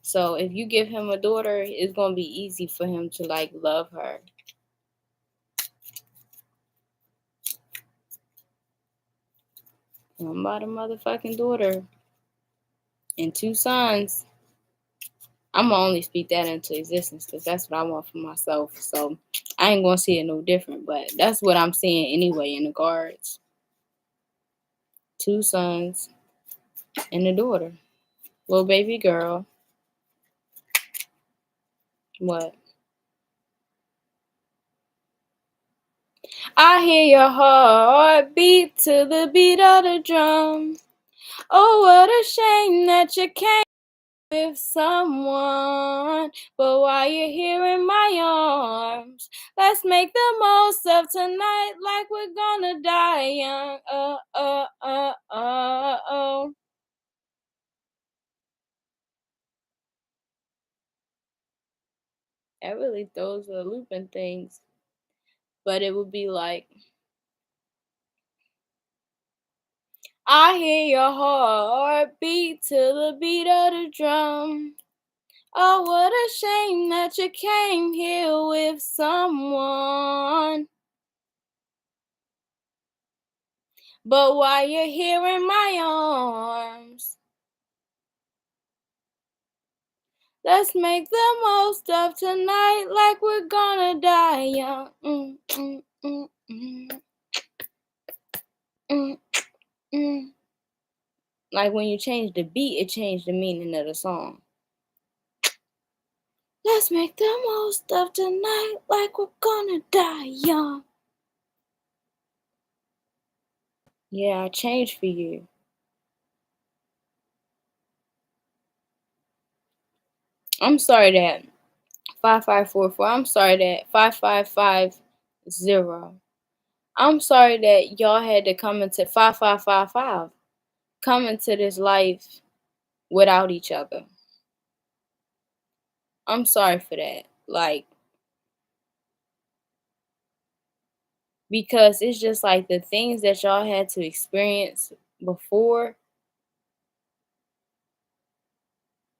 So if you give him a daughter, it's gonna be easy for him to like love her. I'm about a motherfucking daughter and 2 sons. I'm gonna only speak that into existence because that's what I want for myself. So I ain't gonna see it no different, but that's what I'm seeing anyway in the cards. 2 sons and a daughter. Little baby girl. What? I hear your heart beat to the beat of the drum. Oh, what a shame that you can't with someone, but while you're here in my arms, let's make the most of tonight like we're gonna die young. Oh. That really throws a loop in things. But it would be like, I hear your heart beat to the beat of the drum. Oh, what a shame that you came here with someone. But while you're here in my arms, let's make the most of tonight like we're gonna die young. Mm, mm. Like when you change the beat, it changed the meaning of the song. Let's make the most of tonight like we're gonna die young. Yeah, I changed for you. I'm sorry that 5544. I'm sorry that 5550. I'm sorry that y'all had to come into 5555. Come into this life without each other. I'm sorry for that. Like, because it's just like the things that y'all had to experience before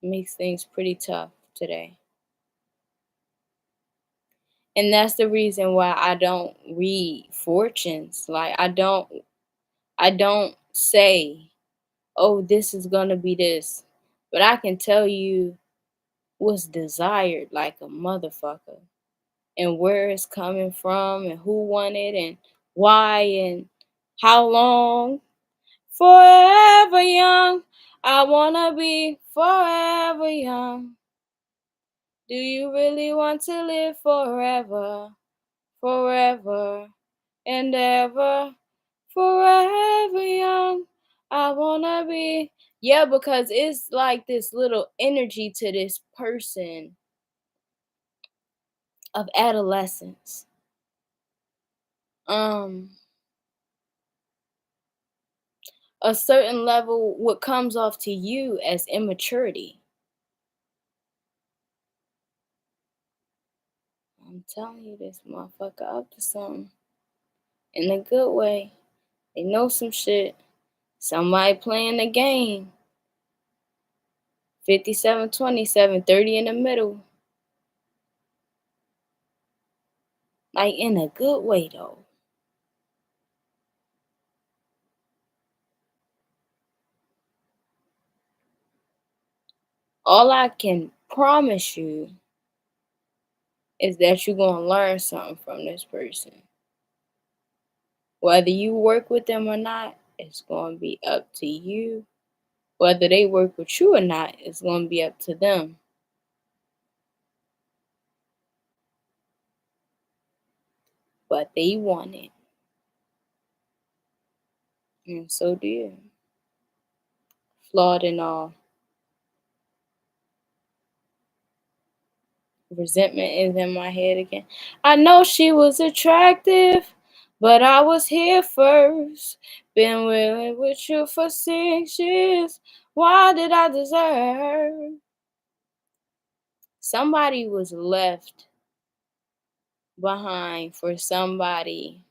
makes things pretty tough today. And that's the reason why I don't read fortunes. Like I don't say, "Oh, this is going to be this." But I can tell you what's desired like a motherfucker, and where it's coming from and who won it and why and how long. Forever young. I wanna be forever young. Do you really want to live forever? Forever and ever. Forever young. I wanna be. Yeah, because it's like this little energy to this person of adolescence. Um, a certain level, what comes off to you as immaturity. I'm telling you, this motherfucker up to something. In a good way. They know some shit. Somebody playing the game. 57, 27, 30 in the middle. Like in a good way though. All I can promise you is that you're going to learn something from this person. Whether you work with them or not, it's going to be up to you. Whether they work with you or not, it's going to be up to them. But they want it. And so do you. Flawed and all. Resentment is in my head again. I know she was attractive, but I was here first. Been with you for 6 years. Why did I deserve? Somebody was left behind for somebody.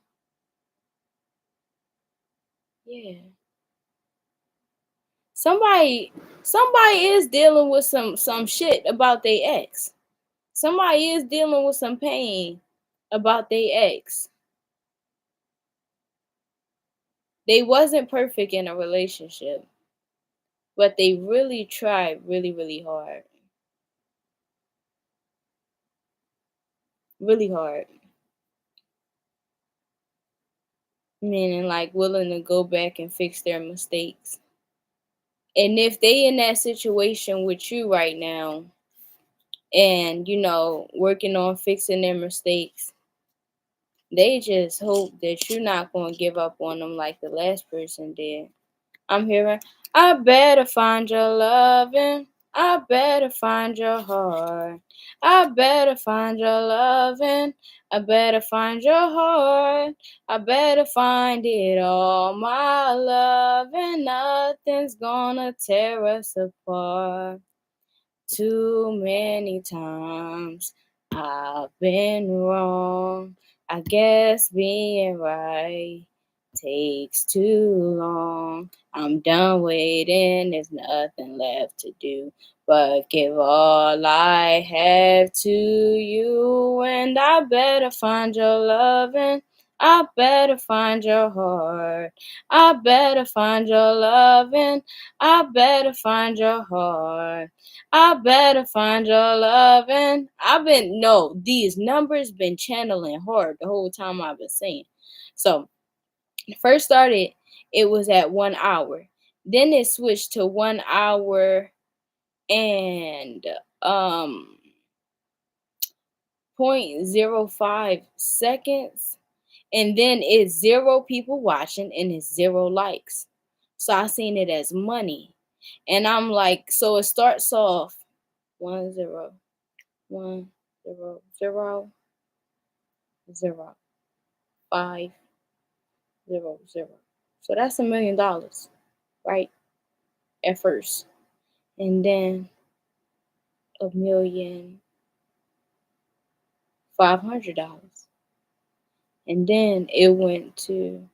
Yeah. Somebody is dealing with some shit about their ex. Somebody is dealing with some pain about their ex. They wasn't perfect in a relationship, but they really tried really, really hard. Really hard. Meaning like willing to go back and fix their mistakes. And if they in that situation with you right now and working on fixing their mistakes, they just hope that you're not going to give up on them like the last person did. I'm hearing, I better find your loving. I better find your heart. I better find your loving. I better find your heart. I better find it all. My love, and nothing's gonna tear us apart. Too many times I've been wrong. I guess being right takes too long. I'm done waiting, there's nothing left to do but give all I have to you. And I better find your loving. I better find your heart. I better find your loving. I better find your heart. I better find your loving. These numbers been channeling hard the whole time I've been saying. So first started, it was at 1 hour. Then it switched to 1 hour and um 0.05 seconds. And then it's 0 people watching and it's 0 likes. So I seen it as money. And I'm like, so it starts off 10, 100, 0500. So that's $1,000,000, right? At first. And then $1,500,000. And then it went to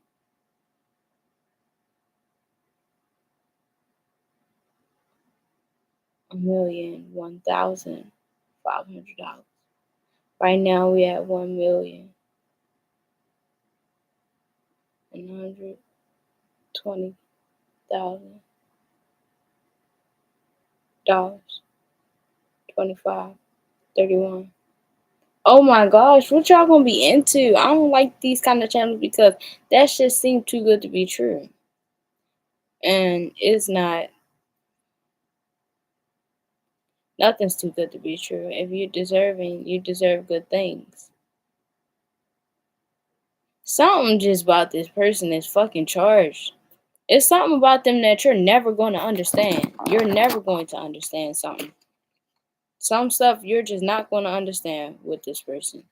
$1,001,500. Right now we at $1,120,000. 25, 31. Oh my gosh, what y'all gonna be into? I don't like these kind of channels because that shit seems too good to be true. And it's not. Nothing's too good to be true. If you're deserving, you deserve good things. Something just about this person is fucking charged. It's something about them that you're never going to understand. You're never going to understand something. Some stuff you're just not going to understand with this person.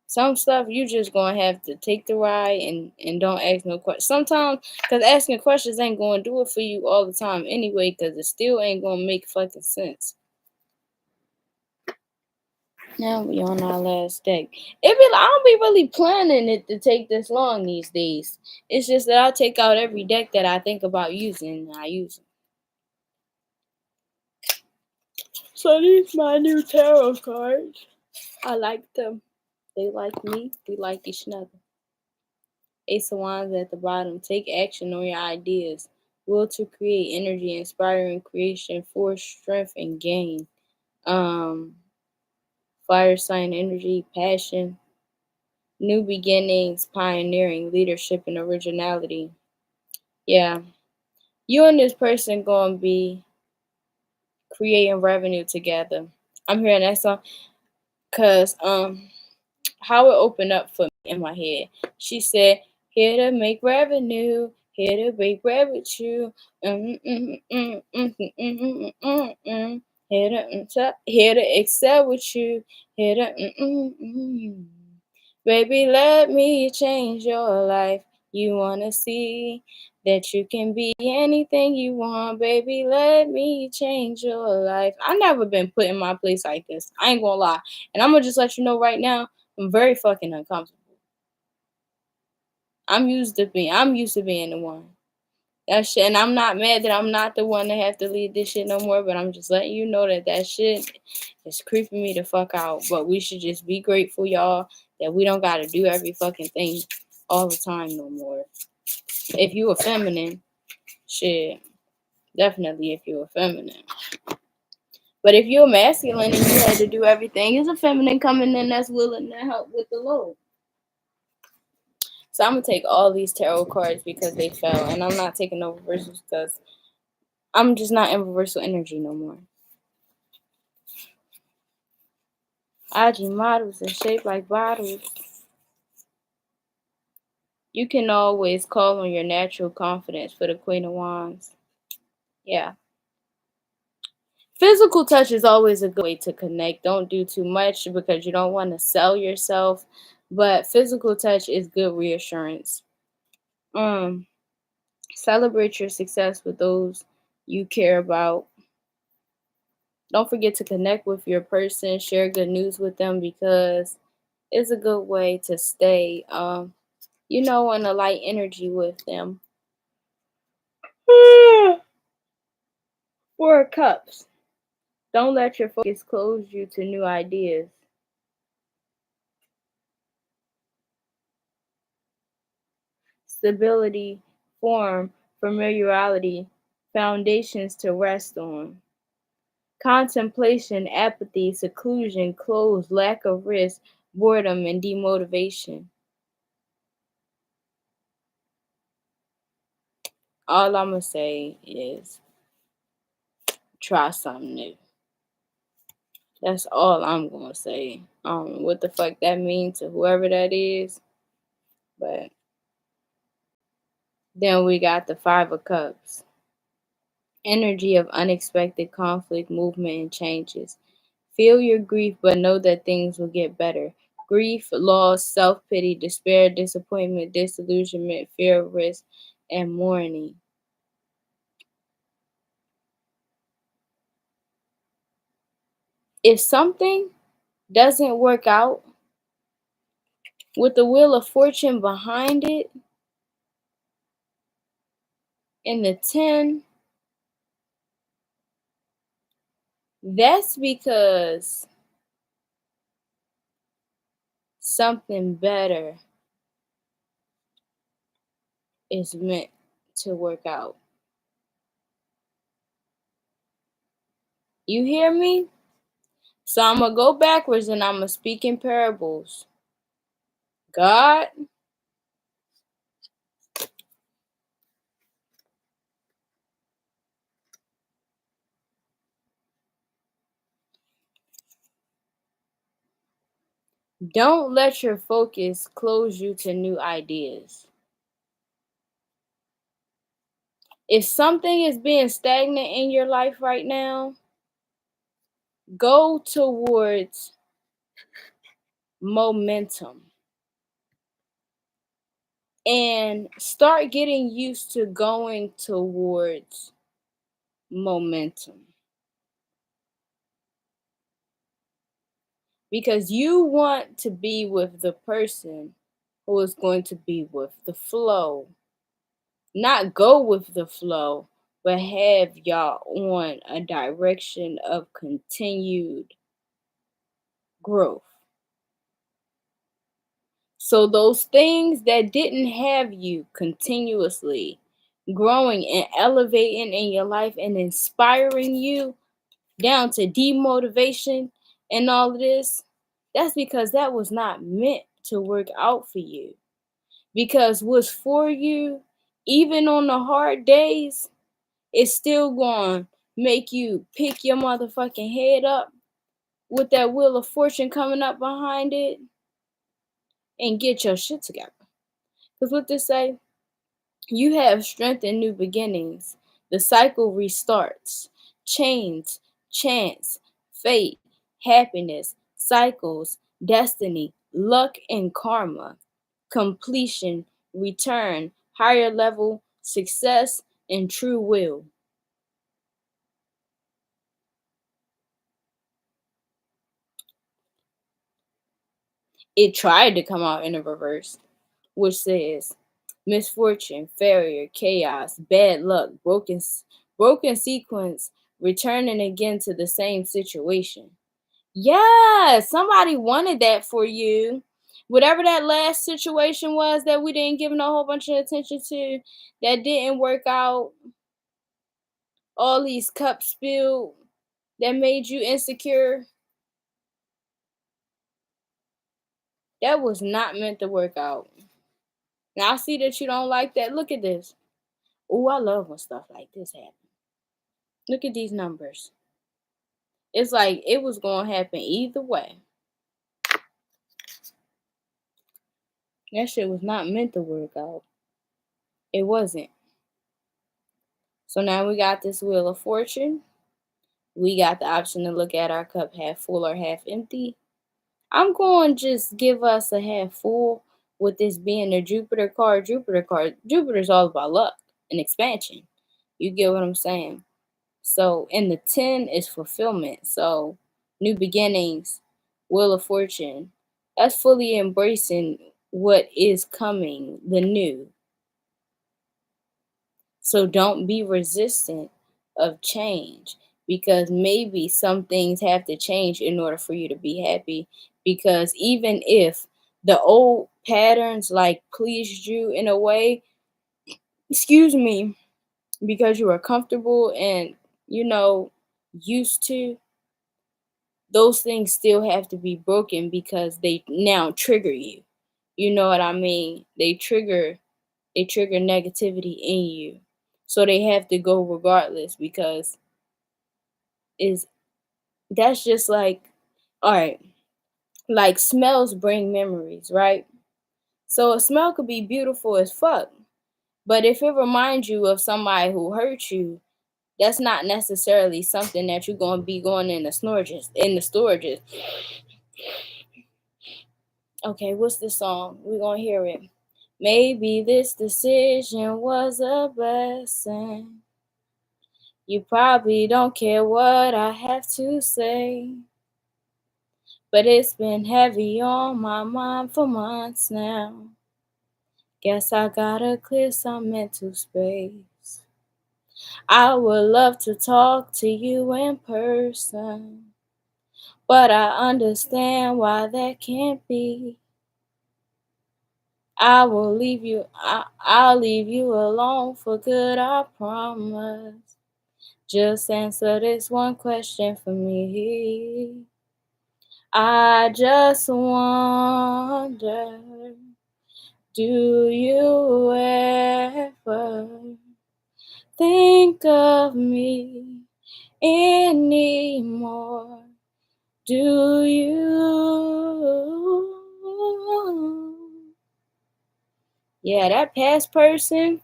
Some stuff you just going to have to take the ride and don't ask no questions. Sometimes, because asking questions ain't going to do it for you all the time anyway, because it still ain't going to make fucking sense. Now we on our last deck. I don't be really planning it to take this long these days. It's just that I take out every deck that I think about using and I use them. So these my new tarot cards. I like them. They like me. We like each other. Ace of Wands at the bottom. Take action on your ideas. Will to create energy, inspiring creation, force, strength, and gain. Fire sign energy, passion. New beginnings, pioneering, leadership, and originality. Yeah. You and this person gonna be creating revenue together. I'm hearing that song because how it opened up for me in my head. She said, here to make revenue, here to break bread with you. Here to excel with you. Here to Baby, let me change your life. You wanna see that you can be anything you want, baby. Let me change your life. I never been put in my place like this. I ain't gonna lie. And I'm gonna just let you know right now, I'm very fucking uncomfortable. I'm used to being the one. That shit, and I'm not mad that I'm not the one that have to lead this shit no more, but I'm just letting you know that shit is creeping me the fuck out. But we should just be grateful, y'all, that we don't gotta do every fucking thing all the time no more. If you a feminine, shit, definitely if you're a feminine. But if you're masculine and you had to do everything, it's a feminine coming in that's willing to help with the load. So I'm gonna take all these tarot cards because they fell, and I'm not taking no reversals because I'm just not in reversal energy no more. IG models and shaped like bottles. You can always call on your natural confidence for the Queen of Wands. Yeah. Physical touch is always a good way to connect. Don't do too much because you don't want to sell yourself. But physical touch is good reassurance. Celebrate your success with those you care about. Don't forget to connect with your person, share good news with them because it's a good way to stay, in a light energy with them. Four of Cups. Don't let your focus close you to new ideas. Stability, form, familiarity, foundations to rest on. Contemplation, apathy, seclusion, close, lack of risk, boredom, and demotivation. All I'm going to say is try something new. That's all I'm going to say. What the fuck that means to whoever that is. But then we got the Five of Cups. Energy of unexpected conflict, movement, and changes. Feel your grief, but know that things will get better. Grief, loss, self pity, despair, disappointment, disillusionment, fear of risk, and mourning. If something doesn't work out with the wheel of fortune behind it and the 10, that's because something better is meant to work out. You hear me? So I'm going to go backwards and I'm going to speak in parables. God, don't let your focus close you to new ideas. If something is being stagnant in your life right now, go towards momentum and start getting used to going towards momentum. Because you want to be with the person who is going to be with the flow. Not go with the flow, but have y'all on a direction of continued growth. So those things that didn't have you continuously growing and elevating in your life and inspiring you down to demotivation and all of this, that's because that was not meant to work out for you. Because what's for you, even on the hard days, it's still going to make you pick your motherfucking head up with that wheel of fortune coming up behind it and get your shit together. Because what they say, you have strength in new beginnings. The cycle restarts. Change, chance, fate, happiness, cycles, destiny, luck, and karma. Completion, return, higher level, success, and true will. It tried to come out in a reverse, which says misfortune, failure, chaos, bad luck, broken sequence, returning again to the same situation. Yeah, somebody wanted that for you. Whatever that last situation was that we didn't give no whole bunch of attention to, that didn't work out, all these cups spilled, that made you insecure, that was not meant to work out. Now I see that you don't like that. Look at this. Oh, I love when stuff like this happens. Look at these numbers. It's like it was going to happen either way. That shit was not meant to work out. It wasn't. So now we got this Wheel of Fortune. We got the option to look at our cup half full or half empty. I'm going to just give us a half full with this being a Jupiter card. Jupiter's all about luck and expansion. You get what I'm saying? So, and the 10 is fulfillment. So, new beginnings, wheel of fortune. That's fully embracing what is coming, the new. So, don't be resistant of change because maybe some things have to change in order for you to be happy. Because even if the old patterns like pleased you in a way, excuse me, because you were comfortable and you know used to, those things still have to be broken because they now trigger you. You know what I mean? They trigger negativity in you. So they have to go regardless because is that's just like, all right, like smells bring memories, right? So a smell could be beautiful as fuck, but if it reminds you of somebody who hurt you, that's not necessarily something that you're gonna be going in the storages. Okay, what's the song? We're gonna hear it. Maybe this decision was a blessing. You probably don't care what I have to say, but it's been heavy on my mind for months now. Guess I gotta clear some mental space. I would love to talk to you in person, but I understand why that can't be. I'll leave you alone for good, I promise. Just answer this one question for me. I just wonder, do you ever think of me anymore? Do you? Yeah, that past person,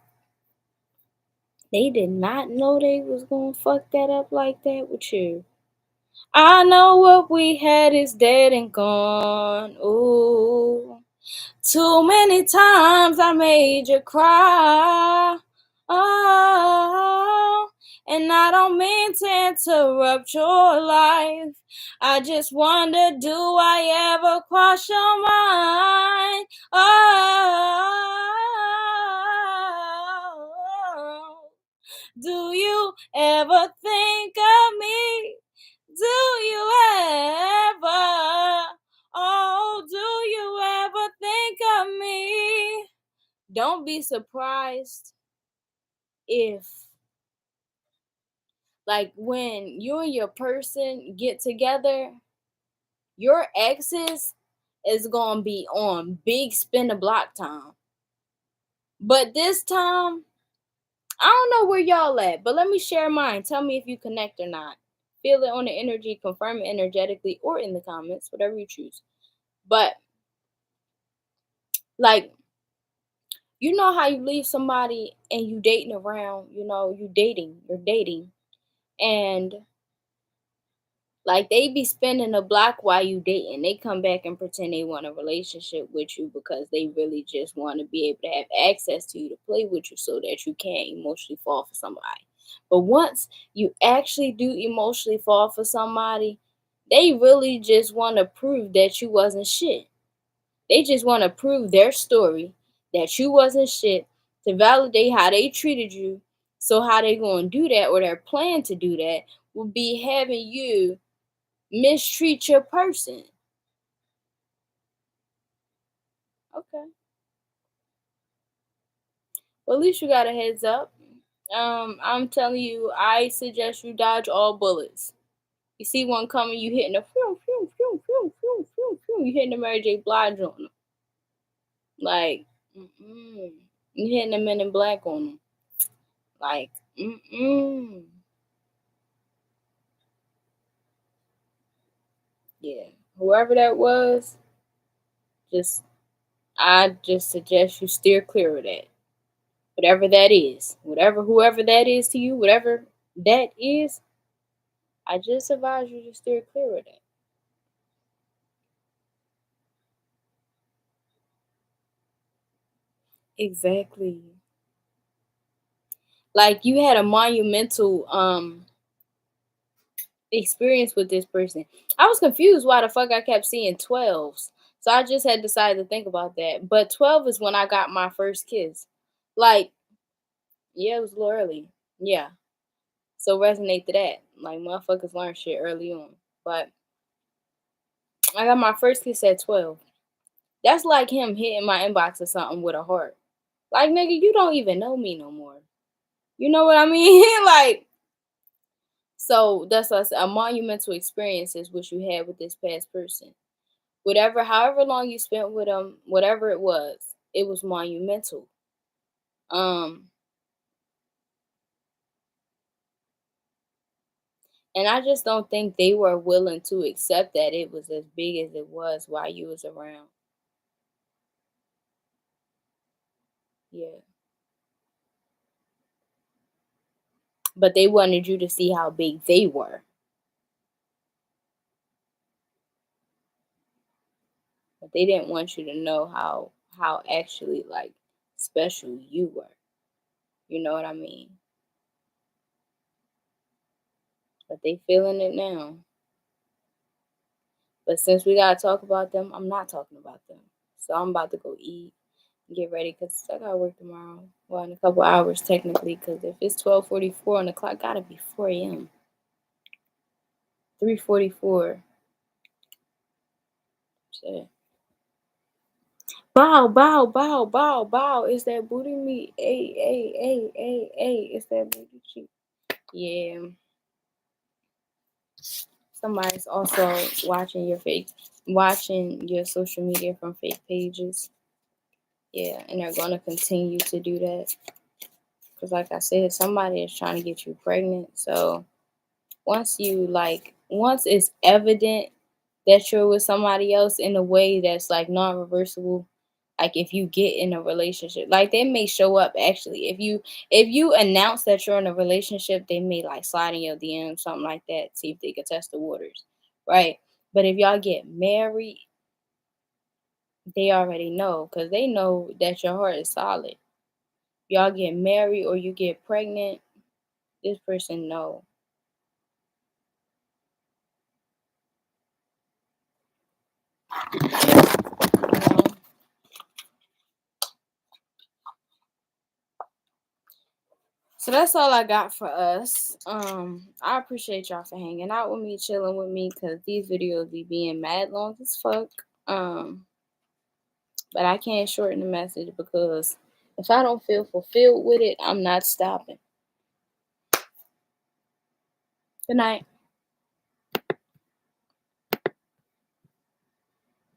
they did not know they was gonna fuck that up like that with you. I know what we had is dead and gone. Ooh, too many times I made you cry. Oh, and I don't mean to interrupt your life. I just wonder, do I ever cross your mind? Oh, do you ever think of me? Do you ever? Oh, do you ever think of me? Don't be surprised if, like, when you and your person get together, your exes is gonna be on big spin the block time. But this time, I don't know where y'all at, but let me share mine. Tell me if you connect or not. Feel it on the energy, confirm it energetically, or in the comments, whatever you choose. But like, you know how you leave somebody and you dating around, you're dating, and like they be spending a block while you dating. They come back and pretend they want a relationship with you because they really just want to be able to have access to you to play with you so that you can emotionally fall for somebody. But once you actually do emotionally fall for somebody, they really just want to prove that you wasn't shit. They just want to prove their story that you wasn't shit to validate how they treated you. So how they going to do that, or their plan to do that, will be having you mistreat your person. Okay. Well, at least you got a heads up. I'm telling you, I suggest you dodge all bullets. You see one coming, you hitting the phew, phew, phew, phew, phew, phew, phew. You hitting the Mary J. Blige on them. Like, you hitting the Men in Black on them. Like, yeah. Whoever that was, just I just suggest you steer clear of that. Whatever that is. Whoever that is to you, whatever that is, I just advise you to steer clear of that. Exactly. Like you had a monumental experience with this person. I was confused why the fuck I kept seeing 12s. So I just had decided to think about that. But 12 is when I got my first kiss. Like, yeah, it was a little early. Yeah. So resonate to that. Like motherfuckers learn shit early on. But I got my first kiss at 12. That's like him hitting my inbox or something with a heart. Like, nigga, you don't even know me no more. You know what I mean? Like, so that's us. A monumental experience is what you had with this past person. Whatever, however long you spent with them, whatever it was monumental. Um, and I just don't think they were willing to accept that it was as big as it was while you was around. Yeah. But they wanted you to see how big they were. But they didn't want you to know how actually like special you were. You know what I mean? But they feeling it now. But since we gotta talk about them, I'm not talking about them. So I'm about to go eat and get ready because I gotta work tomorrow. Well, in a couple hours technically, because if it's 12:44 on the clock, gotta be 4 a.m. 3:44. Shit. Bow, bow, bow, bow, bow. It's that booty meat. Hey, hey, hey, hey, hey. It's that booty cheek. Yeah. Somebody's also watching your social media from fake pages. Yeah, and they're gonna continue to do that. Because like I said, somebody is trying to get you pregnant. So once it's evident that you're with somebody else in a way that's like non-reversible, like if you get in a relationship, like they may show up actually. If you announce that you're in a relationship, they may like slide in your DM, something like that, see if they can test the waters. Right. But if y'all get married, they already know because they know that your heart is solid. Y'all get married or you get pregnant, this person know. You know? So that's all I got for us. I appreciate y'all for hanging out with me, chilling with me, cause these videos be being mad long as fuck. But I can't shorten the message because if I don't feel fulfilled with it, I'm not stopping. Good night.